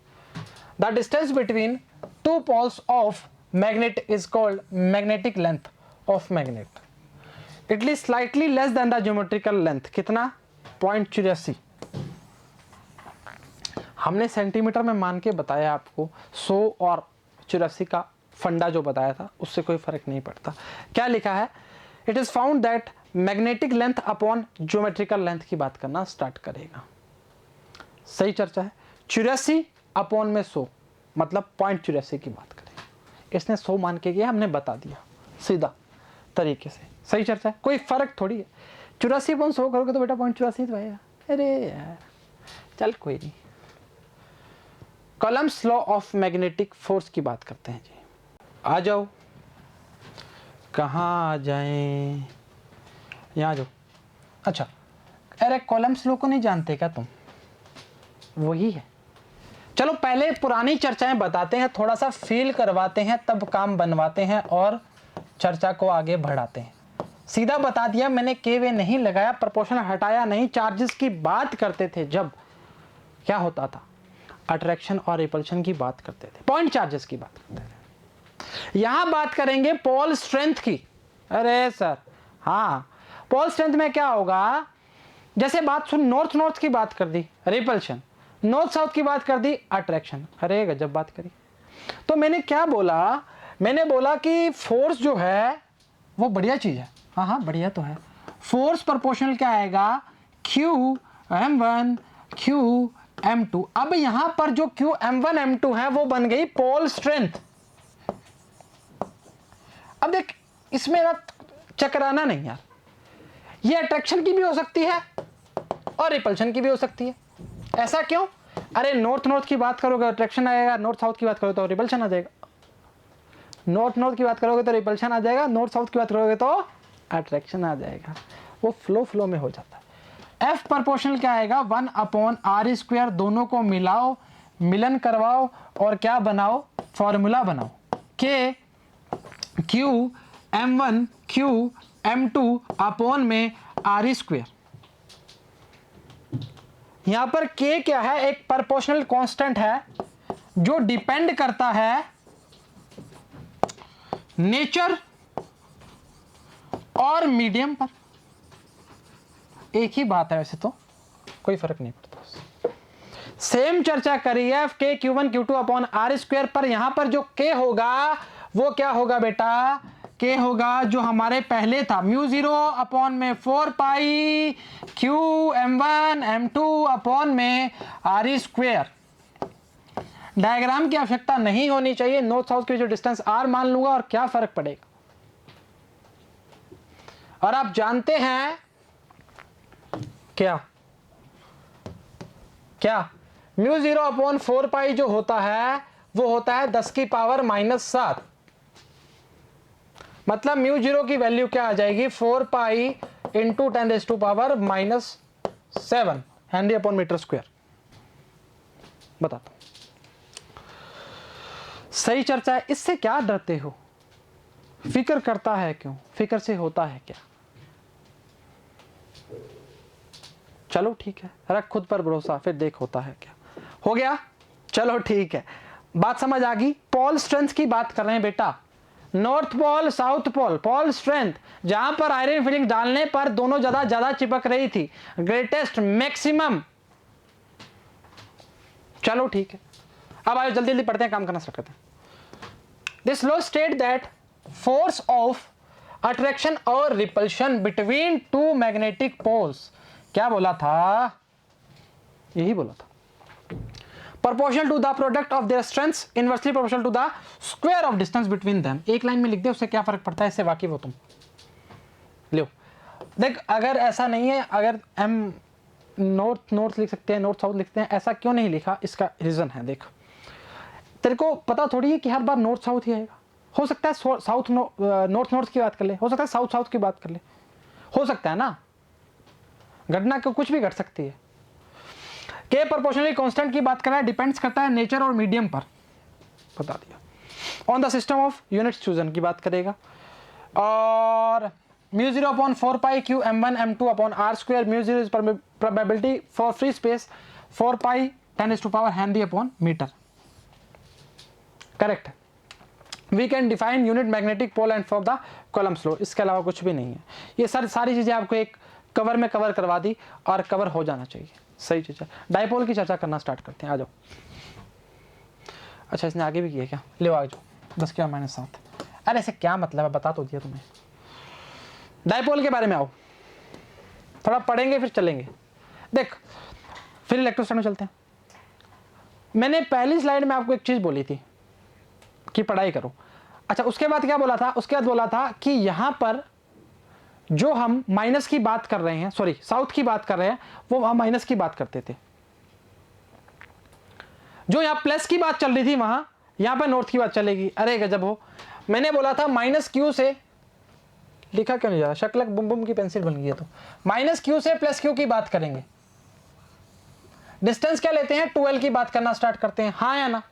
The distance between two poles of magnet is called magnetic length of magnet. It is slightly less than the geometrical length. कितना? 0.84। हमने सेंटीमीटर में मान के बताया आपको, 100 और 84 का फंडा जो बताया था उससे कोई फर्क नहीं पड़ता। क्या लिखा है? It is found that magnetic length upon geometrical length की बात करना स्टार्ट करेगा। सही चर्चा है। 84 अपॉन में 100 मतलब 0.84 की बात करें। इसने 100 मान के किया, हमने बता दिया सीधा तरीके से। सही चर्चा है, कोई फर्क थोड़ी है। 84 अपॉन 100 करोगे तो बेटा 0.84 तो आएगा। अरे यार चल कोई नहीं। Columns law of magnetic force की बात करते हैं जी। आ जाओ, कहाँ आ जाएं? यहाँ जाओ। अच्छा, अरे कॉलम्स लॉ को नहीं जानते क्या तुम? वही है। चलो पहले पुरानी चर्चाएं बताते हैं, थोड़ा सा फील करवाते हैं, तब काम बनवाते हैं और चर्चा को आगे बढ़ाते हैं। सीधा बता दिया मैंने, के वे नहीं लगाया, प्रपोर्शन हटाया नहीं। चार्जेस की बात करते थे जब, क्या होता था? अट्रैक्शन और रिपल्शन की बात करते थे, पॉइंट चार्जेस की बात करते थे। यहां बात करेंगे पोल स्ट्रेंथ की। अरे सर हाँ, पोल स्ट्रेंथ में क्या होगा? जैसे बात सुन, नॉर्थ नॉर्थ की बात कर दी रिपल्शन, नॉर्थ साउथ की बात कर दी अट्रैक्शन। अरे गजब बात करी। तो मैंने क्या बोला? मैंने बोला कि फोर्स जो है वो बढ़िया चीज है। हाँ हाँ बढ़िया तो है। फोर्स प्रोपोर्शनल क्या आएगा? Q m1 Q m2। अब यहां पर जो Q m1 m2 है वो बन गई पोल स्ट्रेंथ। अब देख, इसमें ना चकराना नहीं यार, ये अट्रैक्शन की भी हो सकती है और रिपल्शन की भी हो सकती है। ऐसा क्यों? अरे नॉर्थ नॉर्थ की बात करोगे अट्रैक्शन आएगा, नॉर्थ साउथ की बात करोगे तो रिपल्शन आ जाएगा। नॉर्थ नॉर्थ की बात करोगे तो रिपल्शन आ जाएगा, नॉर्थ साउथ की बात करोगे तो अट्रैक्शन आ जाएगा। वो फ्लो में हो जाता है। एफ प्रोपोर्शनल क्या आएगा? 1/r²। दोनों को मिलाओ, मिलन करवाओ और क्या बनाओ? फॉर्मूला बनाओ के Q m1 Q m2 upon में r²। यहां पर K क्या है? एक प्रोपोर्शनल कांस्टेंट है जो डिपेंड करता है नेचर और मीडियम पर। एक ही बात है, वैसे तो कोई फर्क नहीं पड़ता। सेम चर्चा करी है के Q1 Q2 अपॉन r²। पर यहां पर जो K होगा वो क्या होगा बेटा? K होगा जो हमारे पहले था, μ0 अपॉन में 4π Q m1 m2 अपॉन में r²। डायग्राम की आवश्यकता नहीं होनी चाहिए। नॉर्थ साउथ की जो डिस्टेंस r मान लूंगा और क्या फर्क पड़ेगा। और आप जानते हैं क्या क्या μ0 अपॉन 4π जो होता है वो होता है 10⁻⁻⁷। मतलब μ0 की वैल्यू क्या आ जाएगी? 4π into 10⁻⁻7 henry upon metre square. बताता हूं, सही चर्चा है। इससे क्या डरते हो? फिक्र करता है क्यों? फिक्र से होता है क्या? चलो ठीक है, रख खुद पर भरोसा, फिर देख होता है क्या। हो गया, चलो ठीक है, बात समझ आ गई। पोल स्ट्रेंथ की बात कर रहे हैं बेटा। North pole south pole, pole strength जहां पर आयरन फिलिंग डालने पर दोनों ज्यादा चिपक रही थी, ग्रेटेस्ट मैक्सिमम। चलो ठीक है, अब आइए जल्दी जल्दी पढ़ते हैं, काम करना स्टार्ट करते हैं। This law state that force of attraction और repulsion between two magnetic poles, क्या बोला था? यही बोला था। proportional to the product of their strengths inversely proportional to the square of distance between them। एक लाइन में लिख दे, उससे क्या फर्क पड़ता है, इससे वाकिफ हो तुम। लो देख, अगर ऐसा नहीं है, अगर हम नॉर्थ लिख सकते हैं, नॉर्थ साउथ लिखते हैं, ऐसा क्यों नहीं लिखा? इसका रीजन है, देख तेरे को पता थोड़ी है कि हर बार नॉर्थ साउथ ही आएगा। हो सकता है साउथ नॉर्थ नॉर्थ की बात कर ले, हो सकता है साउथ साउथ की बात कर ले, हो सकता है ना, घटना को कुछ भी घट सकती है। के प्रोपोर्शनली कांस्टेंट की बात कर रहा है, डिपेंड्स करता है नेचर और मीडियम पर, बता दिया। On the system of units fusion की बात करेगा, और mu 0 upon 4 pi q m1 m2 upon r square, mu 0 is probability for free space 4 pi 10⁻⁴ henry upon metre, correct. We can define unit magnetic pole and for the Coulomb's law, इसके अलावा कुछ भी नहीं है। ये सारी चीज़ें आपको एक कवर में कवर करवा दी और कवर हो जाना चाहिए, सही चीज़ है। डायपोल की चर्चा करना स्टार्ट करते हैं, आ जाओ। अच्छा इसने आगे भी किया क्या, ले आ जाओ। 10 क्या -7, अरे ऐसे क्या मतलब है, बता तो दिया तुम्हें। डायपोल के बारे में आओ, थोड़ा पढ़ेंगे फिर चलेंगे। देख फिर इलेक्ट्रोस्टैटिक में चलते हैं। मैंने पहली स्लाइड में आपको एक चीज़ बोली थी कि पढ़ाई करो। अच्छा उसके बाद क्या बोला था, उसके बाद बोला था कि यहां पर जो हम माइनस की बात कर रहे हैं, सॉरी साउथ की बात कर रहे हैं, वो वहां माइनस की बात करते थे। जो यहां प्लस की बात चल रही थी वहां यहां पर नॉर्थ की बात चलेगी। अरे गजब हो, मैंने बोला था माइनस क्यू से, लिखा क्यों नहीं जा रहा, शक्लक बुम बुम की पेंसिल बन गई है। तो माइनस क्यू से प्लस क्यू की बात करेंगे। डिस्टेंस क्या लेते हैं, 2l की बात करना स्टार्ट करते हैं, हाँ या ना।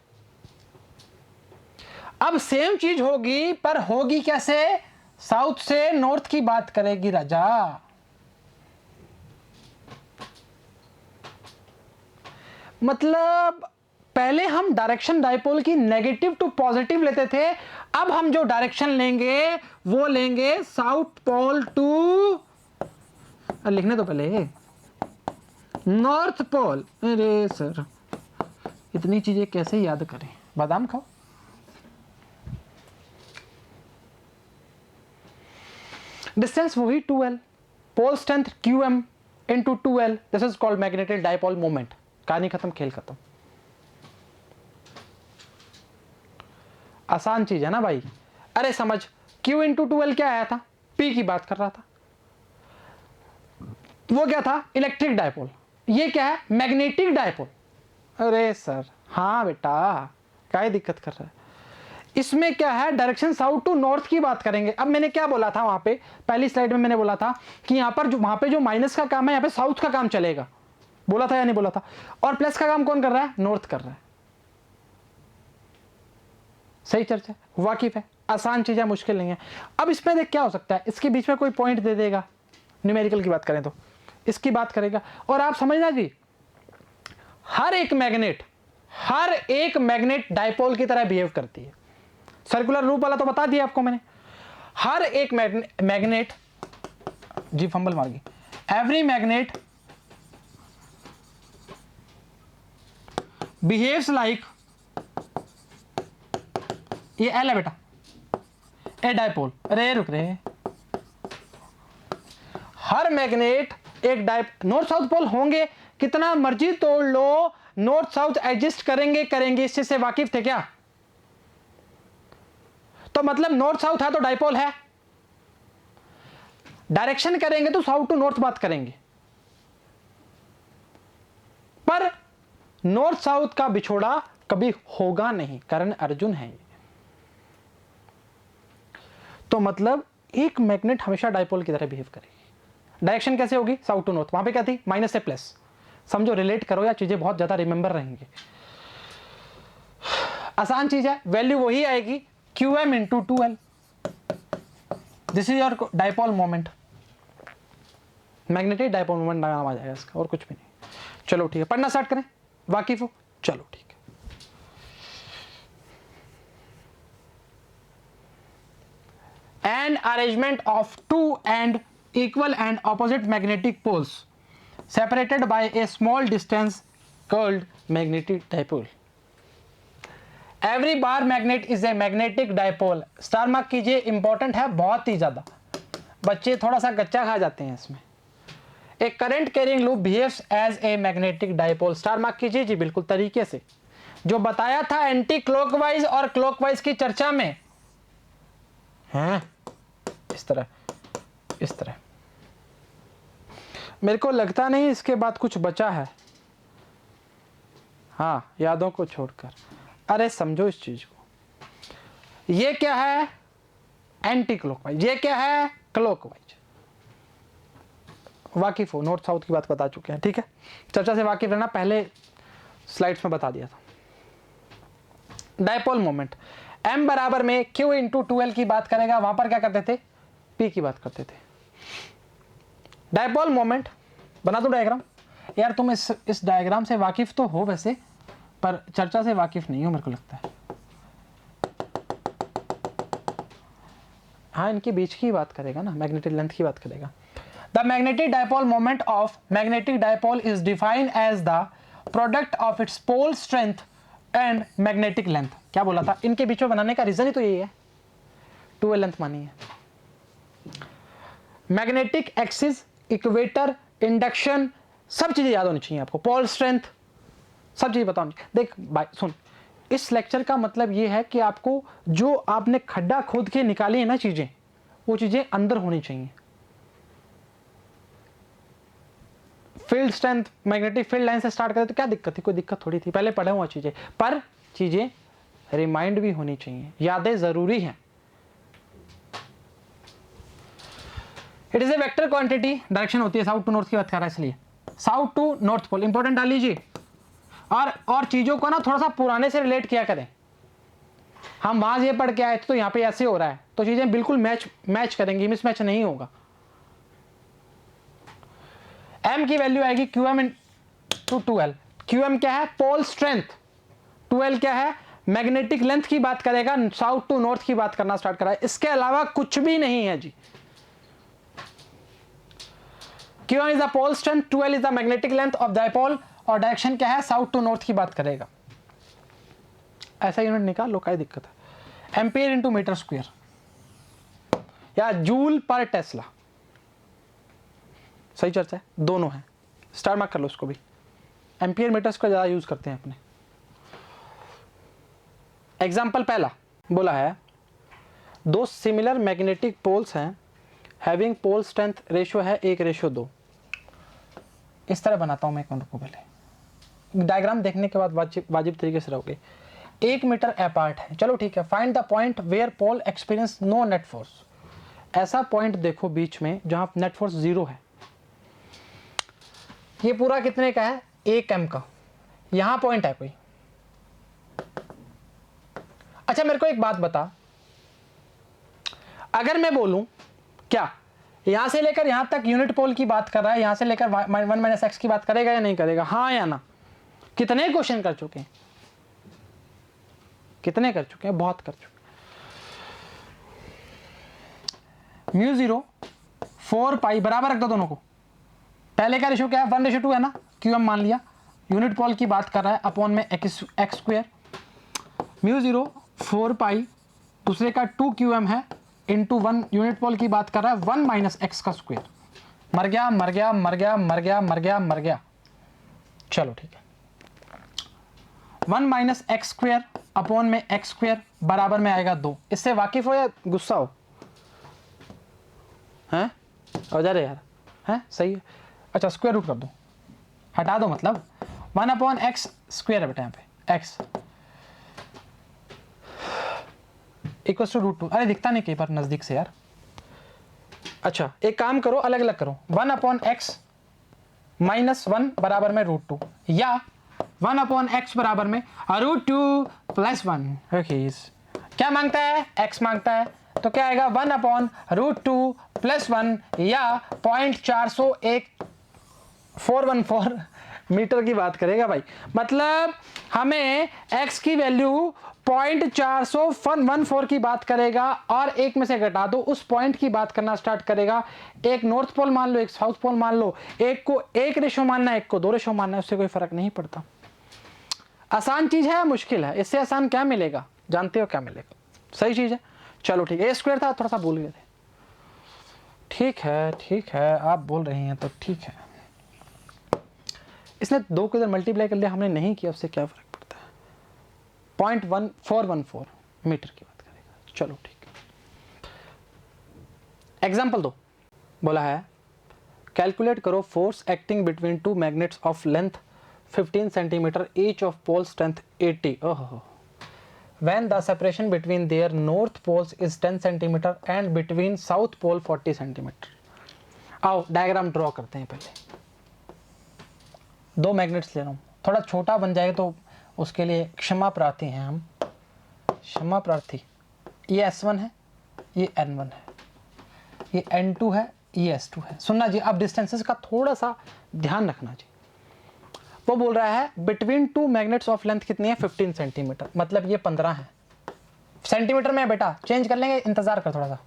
अब सेम चीज होगी, पर होगी कैसे, साउथ से नॉर्थ की बात करेगी राजा। मतलब पहले हम डायरेक्शन डायपोल की नेगेटिव टू पॉजिटिव लेते थे, अब हम जो डायरेक्शन लेंगे वो लेंगे साउथ पोल टू, लिखने तो पहले नॉर्थ पोल। अरे सर इतनी चीजें कैसे याद करें, बादाम खाओ। डिस्टेंस वही 2l, pole strength qm into 2l, this is called magnetic dipole moment. कहानी खत्म, खेल खत्म। आसान चीज है ना भाई। अरे समझ, q इंटू 2l क्या आया था, p की बात कर रहा था, वो क्या था, इलेक्ट्रिक डायपोल। ये क्या है, मैग्नेटिक डायपोल। अरे सर हाँ बेटा, क्या दिक्कत कर रहा है। इसमें क्या है, डायरेक्शन साउथ टू नॉर्थ की बात करेंगे। अब मैंने क्या बोला था वहां पे, पहली स्लाइड में मैंने बोला था कि यहां पर जो वहां पे जो माइनस का काम है, यहां पे साउथ का काम चलेगा, बोला था या नहीं बोला था। और प्लस का काम कौन कर रहा है, नॉर्थ कर रहा है। सही चर्चा, वाकिफ है, आसान चीज है, मुश्किल नहीं है। अब इसमें देख क्या हो सकता है, इसके बीच में कोई पॉइंट दे देगा, न्यूमेरिकल की बात करें तो इसकी बात करेगा, और आप समझना जी हर एक मैग्नेट डायपोल की तरह बिहेव करती है। सर्कुलर रूप वाला तो बता दिया आपको मैंने। हर एक मैग्नेट, जी फंबल मार गई, एवरी मैग्नेट बिहेव्स लाइक, ये एल है बेटा, ए डायपोल। अरे रुक रे, हर मैग्नेट एक नॉर्थ साउथ पोल होंगे, कितना मर्जी तोड़ लो, नॉर्थ साउथ एडजस्ट करेंगे। इस चीज से वाकिफ थे क्या, तो मतलब नॉर्थ साउथ है तो डायपोल है, डायरेक्शन करेंगे तो साउथ टू नॉर्थ बात करेंगे, पर नॉर्थ साउथ का बिछोड़ा कभी होगा नहीं, कारण अर्जुन है। तो मतलब एक मैग्नेट हमेशा डायपोल की तरह बिहेव करेगी। डायरेक्शन कैसे होगी, साउथ टू नॉर्थ। वहां पे क्या थी, माइनस से प्लस, समझो, रिलेट करो या चीजें बहुत ज्यादा रिमेंबर रहेंगे। आसान चीज है, वैल्यू वही आएगी, qm into 2l, this is your dipole moment. Magnetic dipole moment नाम आ जाएगा इसका, और कुछ भी नहीं। चलो ठीक है, पढ़ना स्टार्ट करें, वाकिफ हो, चलो ठीक है। An arrangement of two and equal and opposite magnetic poles separated by a small distance called magnetic dipole. Every bar magnet is a magnetic dipole. Star mark कीजिए, इंपॉर्टेंट है बहुत ही ज्यादा, बच्चे थोड़ा सा कच्चा खा जाते हैं इसमें। A current carrying loop behaves as a magnetic dipole. Star mark कीजिए जी, बिल्कुल तरीके से जो बताया था एंटी क्लॉकवाइज और क्लॉकवाइज की चर्चा में हैं, इस तरह। मेरे को लगता नहीं इसके बाद कुछ बचा है, हाँ यादों को छोड़कर। अरे समझो इस चीज को, ये क्या है एंटी क्लॉकवाइज, ये क्या है क्लॉकवाइज। वाकिफ हो, नॉर्थ साउथ की बात बता चुके हैं, ठीक है। चर्चा से वाकिफ रहना, पहले स्लाइड्स में बता दिया था। डायपोल मोमेंट m बराबर में q इंटू 2l की बात करेगा, वहां पर क्या करते थे p की बात करते थे। डायपोल मोमेंट बना दो डायग्राम। यार तुम इस डायग्राम से वाकिफ तो हो वैसे, पर चर्चा से वाकिफ नहीं हो मेरे को लगता है। हाँ, इनके बीच की बात करेगा ना, मैग्नेटिक लेंथ की बात करेगा। The magnetic dipole moment of magnetic dipole is defined as the product of its pole strength and magnetic length. क्या बोला था, इनके बीच में बनाने का रीजन ही तो यही है, 2l लेंथ मानी है। मैग्नेटिक एक्सिस, इक्वेटर, इंडक्शन, सब चीजें याद होनी चाहिए आपको, पोल स्ट्रेंथ, सब चीजें बताओ। देख भाई सुन, इस लेक्चर का मतलब ये है कि आपको जो आपने खड्डा खोद के निकाली है ना चीजें, वो चीजें अंदर होनी चाहिए। Field strength, magnetic field line से स्टार्ट करें तो क्या दिक्कत थी, कोई दिक्कत थोड़ी थी, पहले पढ़े हुआ चीजें, पर चीजें रिमाइंड भी होनी चाहिए, यादें जरूरी हैं। It is A vector quantity, direction होती है साउथ टू नॉर्थ की बात कर रहा है इसलिए south to north pole, important डाल लीजिए। और चीजों को ना थोड़ा सा पुराने से रिलेट किया करें। हम वहां ये पढ़ के आए थे तो यहाँ पे ऐसे हो रहा है, तो चीजें बिल्कुल मैच करेंगी, मिसमैच नहीं होगा। m की वैल्यू आएगी qm इंटू 2l। qm क्या है, पोल स्ट्रेंथ, 2l क्या है, मैग्नेटिक लेंथ की बात करेगा, साउथ टू नॉर्थ की बात करना स्टार्ट करा है, इसके अलावा कुछ भी नहीं है जी। qm is the pole strength, 2l is the magnetic length of dipole, और डायरेक्शन क्या है, साउथ टू नॉर्थ की बात करेगा। ऐसा यूनिट निकाल लो, क्या दिक्कत है। एम्पियर इंटू मीटर स्क्वायर या जूल पर टेस्ला, सही चर्चा है, दोनों है, स्टार मार्क कर लो उसको भी। एम्पियर मीटर स्क्वायर ज्यादा यूज करते हैं अपने। एग्जाम्पल पहला बोला है, दो सिमिलर मैग्नेटिक पोल्स हैं, हैविंग पोल स्ट्रेंथ रेशियो है 1:2। इस तरह बनाता हूं मैं, एक को पहले डायग्राम देखने के बाद वाजिब तरीके से रहोगे। 1 मीटर अपार्ट है, चलो ठीक है। Find the point where pole experience no net force. ऐसा पॉइंट देखो बीच में जहां नेट फोर्स 0 है। ये पूरा कितने का है, 1 m का। यहां पॉइंट है कोई। अच्छा मेरे को एक बात बता, अगर मैं बोलूं क्या यहां से लेकर यहां तक यूनिट पोल की बात कर रहा है, यहां से लेकर 1 - x की बात करेगा या नहीं करेगा, हाँ या ना। कितने क्वेश्चन कर चुके हैं, कितने कर चुके हैं, बहुत कर चुके हैं। μ0 4 पाई बराबर रख दो दोनों को। पहले का रेशियो क्या है, 1:2 है ना, qm मान लिया। यूनिट पोल की बात कर रहा है, अपॉन में x स्क्वायर। μ0 4 पाई, दूसरे का 2 qm है, इंटू 1 यूनिट पोल की बात कर रहा है, 1 - x का स्क्वायर। मर गया मर गया मर गया मर गया मर गया मर गया। चलो ठीक है, 1 - x स्क्वायर अपॉन में x स्क्वायर बराबर में आएगा 2। इससे वाकिफ हो या गुस्सा हो, हैं हो जा रहे यार, हैं सही है। अच्छा स्क्वायर रूट कर दो, हटा दो, मतलब 1/x स्क्वायर है बेटा, यहाँ पे x इक्वल टू √2। अरे दिखता नहीं कई बार नजदीक से यार। अच्छा एक काम करो, अलग अलग करो, 1/x - 1 बराबर में √2, या 1/x बराबर में √2 + 1। ओके क्या मांगता है, x मांगता है, तो क्या आएगा 1/√2 + 1 या 0.414 मीटर की बात करेगा भाई। मतलब हमें x की वैल्यू 0.414 की बात करेगा, और एक में से घटा दो, उस पॉइंट की बात करना स्टार्ट करेगा। एक नॉर्थ पोल मान लो, एक साउथ पोल मान लो, एक को 1 मानना है, एक को 2 मानना है, उससे कोई फर्क नहीं पड़ता। आसान चीज है, मुश्किल है, इससे आसान क्या मिलेगा, जानते हो क्या मिलेगा, सही चीज है। चलो ठीक है, A² था, थोड़ा सा भूल गए थे। ठीक है आप बोल रहे हैं तो ठीक है। इसने 2 को इधर मल्टीप्लाई कर लिया, हमने नहीं किया, उससे क्या फर्क पड़ता है। 0.1414 मीटर की बात करेगा। चलो ठीक है, एग्जाम्पल 2 बोला है, कैलकुलेट करो force acting between 2 magnets of length 15 centimetre each of pole strength 80। ओहो when the separation between their north poles is 10 cm and between south pole 40 cm। आओ डायग्राम ड्रॉ करते हैं। पहले दो मैग्नेट्स ले रहा हूँ, थोड़ा छोटा बन जाएगा तो उसके लिए क्षमा प्रार्थी हैं हम, क्षमा प्रार्थी। ये S1 है, ये N1 है, ये N2 है, ये S2 है। सुनना जी, अब डिस्टेंसेस का थोड़ा सा ध्यान रखना जी। वो बोल रहा है between two magnets of length कितनी है 15 सेंटीमीटर, मतलब ये 15 है। सेंटीमीटर में है बेटा, चेंज कर लेंगे, इंतजार कर थोड़ा सा।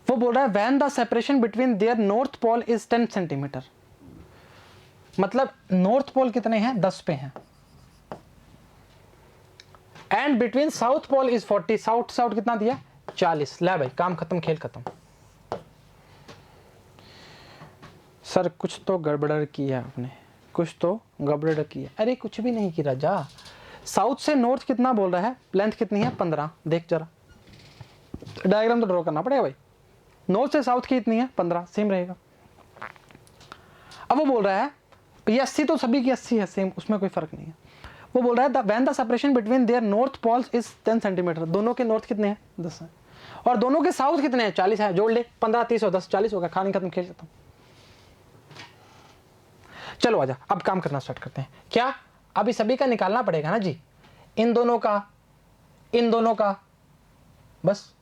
वो बोल रहा है when the separation between their north pole is 10 centimetre, मतलब नॉर्थ पोल कितने हैं 10 पे हैं। And between south pole is 40, south south कितना दिया 40। ले भाई काम खत्म, खेल खत्म। सर कुछ तो गड़बड़ किया आपने, कुछ तो गड़बड़ किया। अरे कुछ भी नहीं की राजा। साउथ से नॉर्थ कितना बोल रहा है, लेंथ कितनी है 15। देख जरा, डायग्राम तो ड्रॉ करना पड़ेगा भाई। नॉर्थ से साउथ की इतनी है 15, सेम रहेगा। अब वो बोल रहा है ये 80 तो सभी की 80 है सेम, उसमें कोई फर्क नहीं है। वो बोल रहा है when the separation between their north poles is 10 centimetre, दोनों के नॉर्थ कितने हैं 10 है, और दोनों के साउथ कितने हैं 40 है। जोड़ ले 15 30 और 10 40 होगा। खाने खत्म, खेल खत्म। चलो आजा, अब काम करना स्टार्ट करते हैं। क्या अभी सभी का निकालना पड़ेगा ना जी, इन दोनों का, इन दोनों का, बस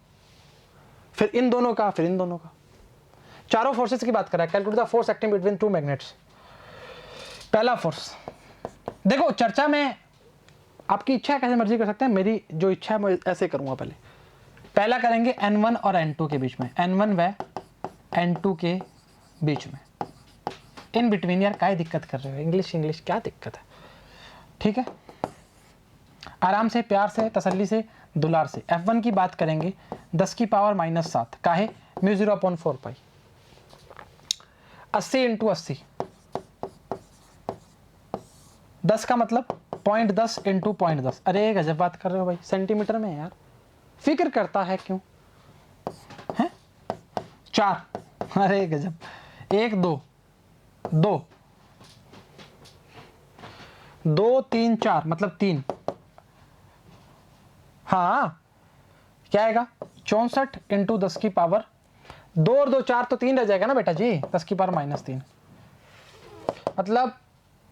फिर इन दोनों का, फिर इन दोनों का। चारों फोर्सेस की बात कर रहा है। Calculate the force acting between two magnets. पहला फोर्स देखो, चर्चा में आपकी इच्छा है, कैसे मर्जी कर सकते हैं। मेरी जो इच्छा है मैं ऐसे करूंगा। पहला करेंगे N1 और N2 के बीच में, N1 व N2 के बीच में, इन बिटवीन। यार क्या दिक्कत कर रहे हो, इंग्लिश इंग्लिश क्या दिक्कत है। ठीक है, आराम से, प्यार से, तसल्ली से, दुलार से। F1 की बात करेंगे 10 की पावर -7 काहे μ0/4 पाई, 80 × 80, 10 का मतलब 0.10 × 0.10। अरे गजब बात कर रहे हो भाई, सेंटीमीटर में यार, फिक्र करता है क्यों है। 4, अरे गजब, 1 2 2 2 3 4 मतलब 3। हाँ क्या आएगा 64 × 10 की पावर 2 और 2 4 तो 3 रह जाएगा ना बेटा जी, 10 की पावर -3 मतलब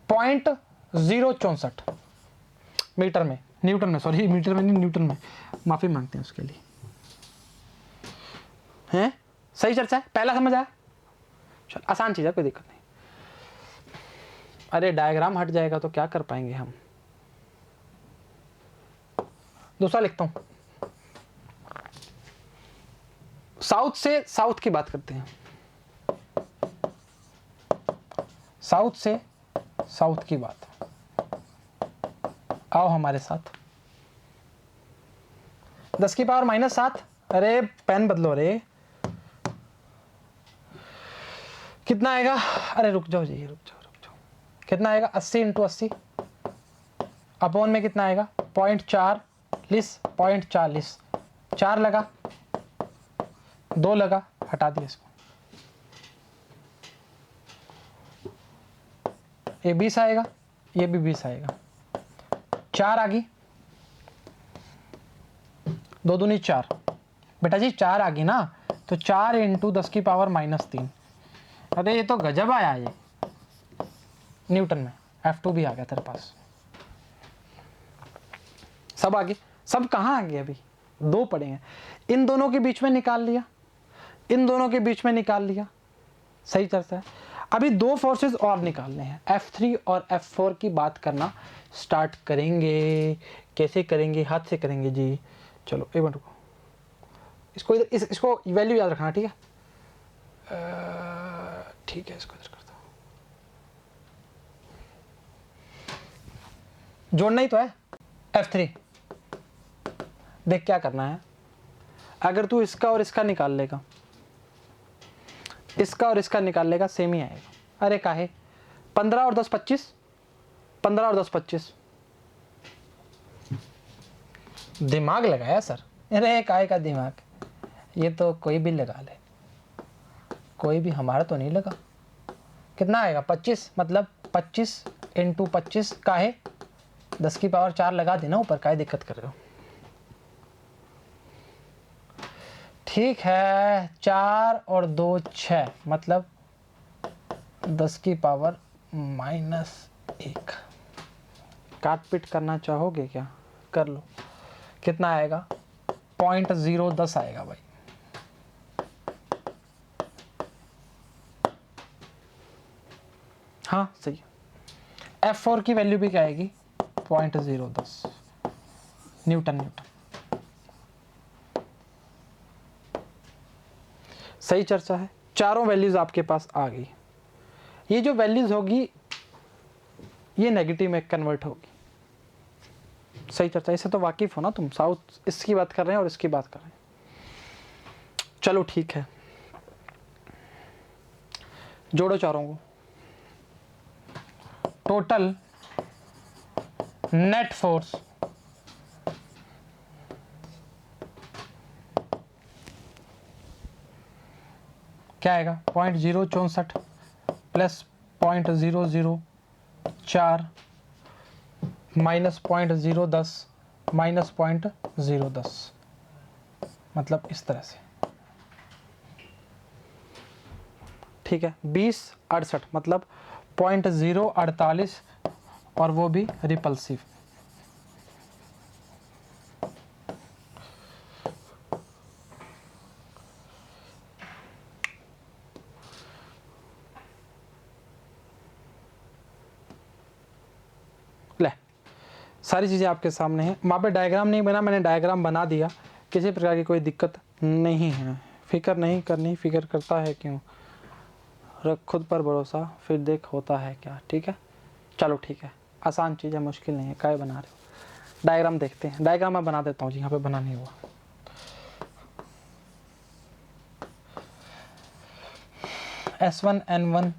0.064 मीटर में, न्यूटन में, सॉरी मीटर में नहीं न्यूटन में, माफी मांगते हैं उसके लिए। हैं सही चर्चा है, पहला समझ आया। चल आसान चीज है, कोई दिक्कत नहीं। अरे डायग्राम हट जाएगा तो क्या कर पाएंगे हम। दूसरा लिखता हूं, साउथ से साउथ की बात करते हैं। साउथ से साउथ की बात, आओ हमारे साथ। 10 की पावर -7, अरे पेन बदलो रे, कितना आएगा। अरे रुक जाओ जी, रुक जाओ। कितना आएगा 80 × 80 अपॉन में कितना आएगा 0.40, 4 लगा, 2 लगा, हटा दिया इसको, ये 20 आएगा, ये भी 20 आएगा, 4 आ गई, 2 दूनी 4 बेटा जी, 4 आ गई ना, तो 4 × 10 की पावर -3। अरे ये तो गजब आया ये न्यूटन में। F2 भी आ गया तेरे पास, सब आगे। सब कहाँ आ गए, अभी 2 पड़े हैं। इन दोनों के बीच में निकाल लिया, इन दोनों के बीच में निकाल लिया, सही चलता है। अभी 2 फोर्सेस और निकालने हैं, F3 और F4 की बात करना स्टार्ट करेंगे। कैसे करेंगे, हाथ से करेंगे जी। चलो एक मिनट रुको, इसको इसको वैल्यू याद रखना, ठीक है। ठीक है, इसको इधर करता हूँ, जोड़ना ही तो है। F3 देख क्या करना है, अगर तू इसका और इसका निकाल लेगा, इसका और इसका निकाल लेगा, सेम ही आएगा। अरे काहे 15 और 10 25, 15 और 10 25। दिमाग लगाया सर, अरे काहे का दिमाग, ये तो कोई भी लगा ले, कोई भी, हमारा तो नहीं लगा। कितना आएगा 25, मतलब 25 × 25 काहे 10 की पावर 4 लगा देना ऊपर, काय दिक्कत कर रहे हो। ठीक है, 4 और 2 6, मतलब 10 की पावर -1। काट पीट करना चाहोगे क्या? कर लो। कितना आएगा? 0.010 आएगा भाई। हाँ सही है। F4 की वैल्यू भी क्या आएगी? 0.010 न्यूटन। सही चर्चा है, चारों वैल्यूज आपके पास आ गई। ये जो वैल्यूज होगी ये नेगेटिव में कन्वर्ट होगी। सही चर्चा, इससे तो वाकिफ हो ना तुम, साउथ इसकी बात कर रहे हैं और इसकी बात कर रहे हैं। चलो ठीक है, जोड़ो चारों को। टोटल नेट फोर्स क्या आएगा? 0.064 प्लस 0.004 माइनस 0.010 माइनस 0.010, मतलब इस तरह से। ठीक है, 2068 मतलब 0.048 और वो भी रिपल्सिव। ले, सारी चीज़ें आपके सामने हैं। वहाँ पे डायग्राम नहीं बना, मैंने डायग्राम बना दिया। किसी प्रकार की कोई दिक्कत नहीं है, फिक्र नहीं करनी। फिक्र करता है क्यों? रख खुद पर भरोसा, फिर देख होता है क्या। ठीक है, चलो ठीक है, आसान चीज़ है, मुश्किल नहीं है। काय बना रहे हो? डायग्राम देखते हैं। डायग्राम मैं बना देता हूँ जी, यहाँ पे बना नहीं हुआ। S1 N1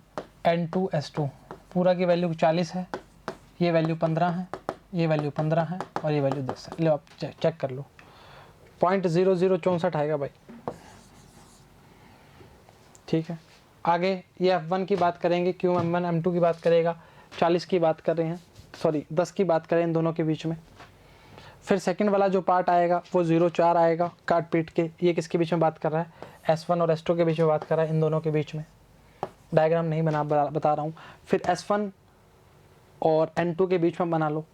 N2 S2 पूरा की वैल्यू 40 है, ये वैल्यू 15 है, ये वैल्यू 15 है और ये वैल्यू 10 है। लो आप चेक कर लो, 0.0064 आएगा भाई। ठीक है, आगे ये F1 की बात करेंगे, क्यों M1 M2 की बात करेगा, 40 की बात कर रहे हैं, सॉरी 10 की बात करें इन दोनों के बीच में। फिर सेकंड वाला जो पार्ट आएगा वो 0.4 आएगा काट पीट के। ये किसके बीच में बात कर रहा है? S1 और S2 के बीच में बात कर रहा है, इन दोनों के बीच में। डायग्राम नहीं बता रहा हूँ। फिर S1 और N2 के बीच में बना लो।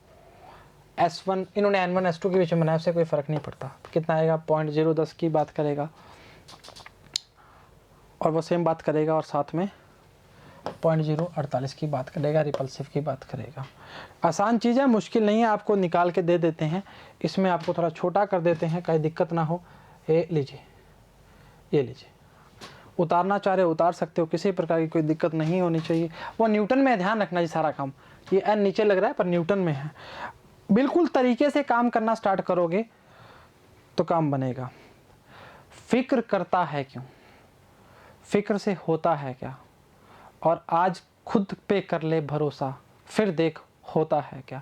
S1 इन्होंने N1 S2 के बीच में बनाया, उससे कोई फ़र्क नहीं पड़ता। कितना आएगा? 0.010 की बात करेगा और वो सेम बात करेगा, और साथ में 0.048 की बात करेगा, रिपल्सिव की बात करेगा। आसान चीज़ है, मुश्किल नहीं है, आपको निकाल के दे देते हैं। इसमें आपको थोड़ा छोटा कर देते हैं, कहीं दिक्कत ना हो। ये लीजिए, ये लीजिए, उतारना चाह रहे हो उतार सकते हो, किसी प्रकार की कोई दिक्कत नहीं होनी चाहिए। वो न्यूटन में ध्यान रखना जी सारा काम। ये एन नीचे लग रहा है पर न्यूटन में है। बिल्कुल तरीके से काम करना स्टार्ट करोगे तो काम बनेगा। फिक्र करता है क्यों? फिक्र से होता है क्या? और आज खुद पे कर ले भरोसा, फिर देख होता है क्या।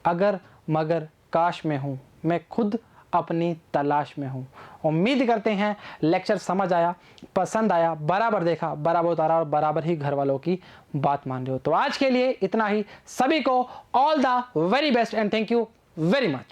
अगर मगर काश में हूँ, मैं खुद अपनी तलाश में हूँ। उम्मीद करते हैं लेक्चर समझ आया, पसंद आया, बराबर देखा, बराबर उतारा और बराबर ही घर वालों की बात मान रहे हो। तो आज के लिए इतना ही। सभी को all the very best and thank you very much.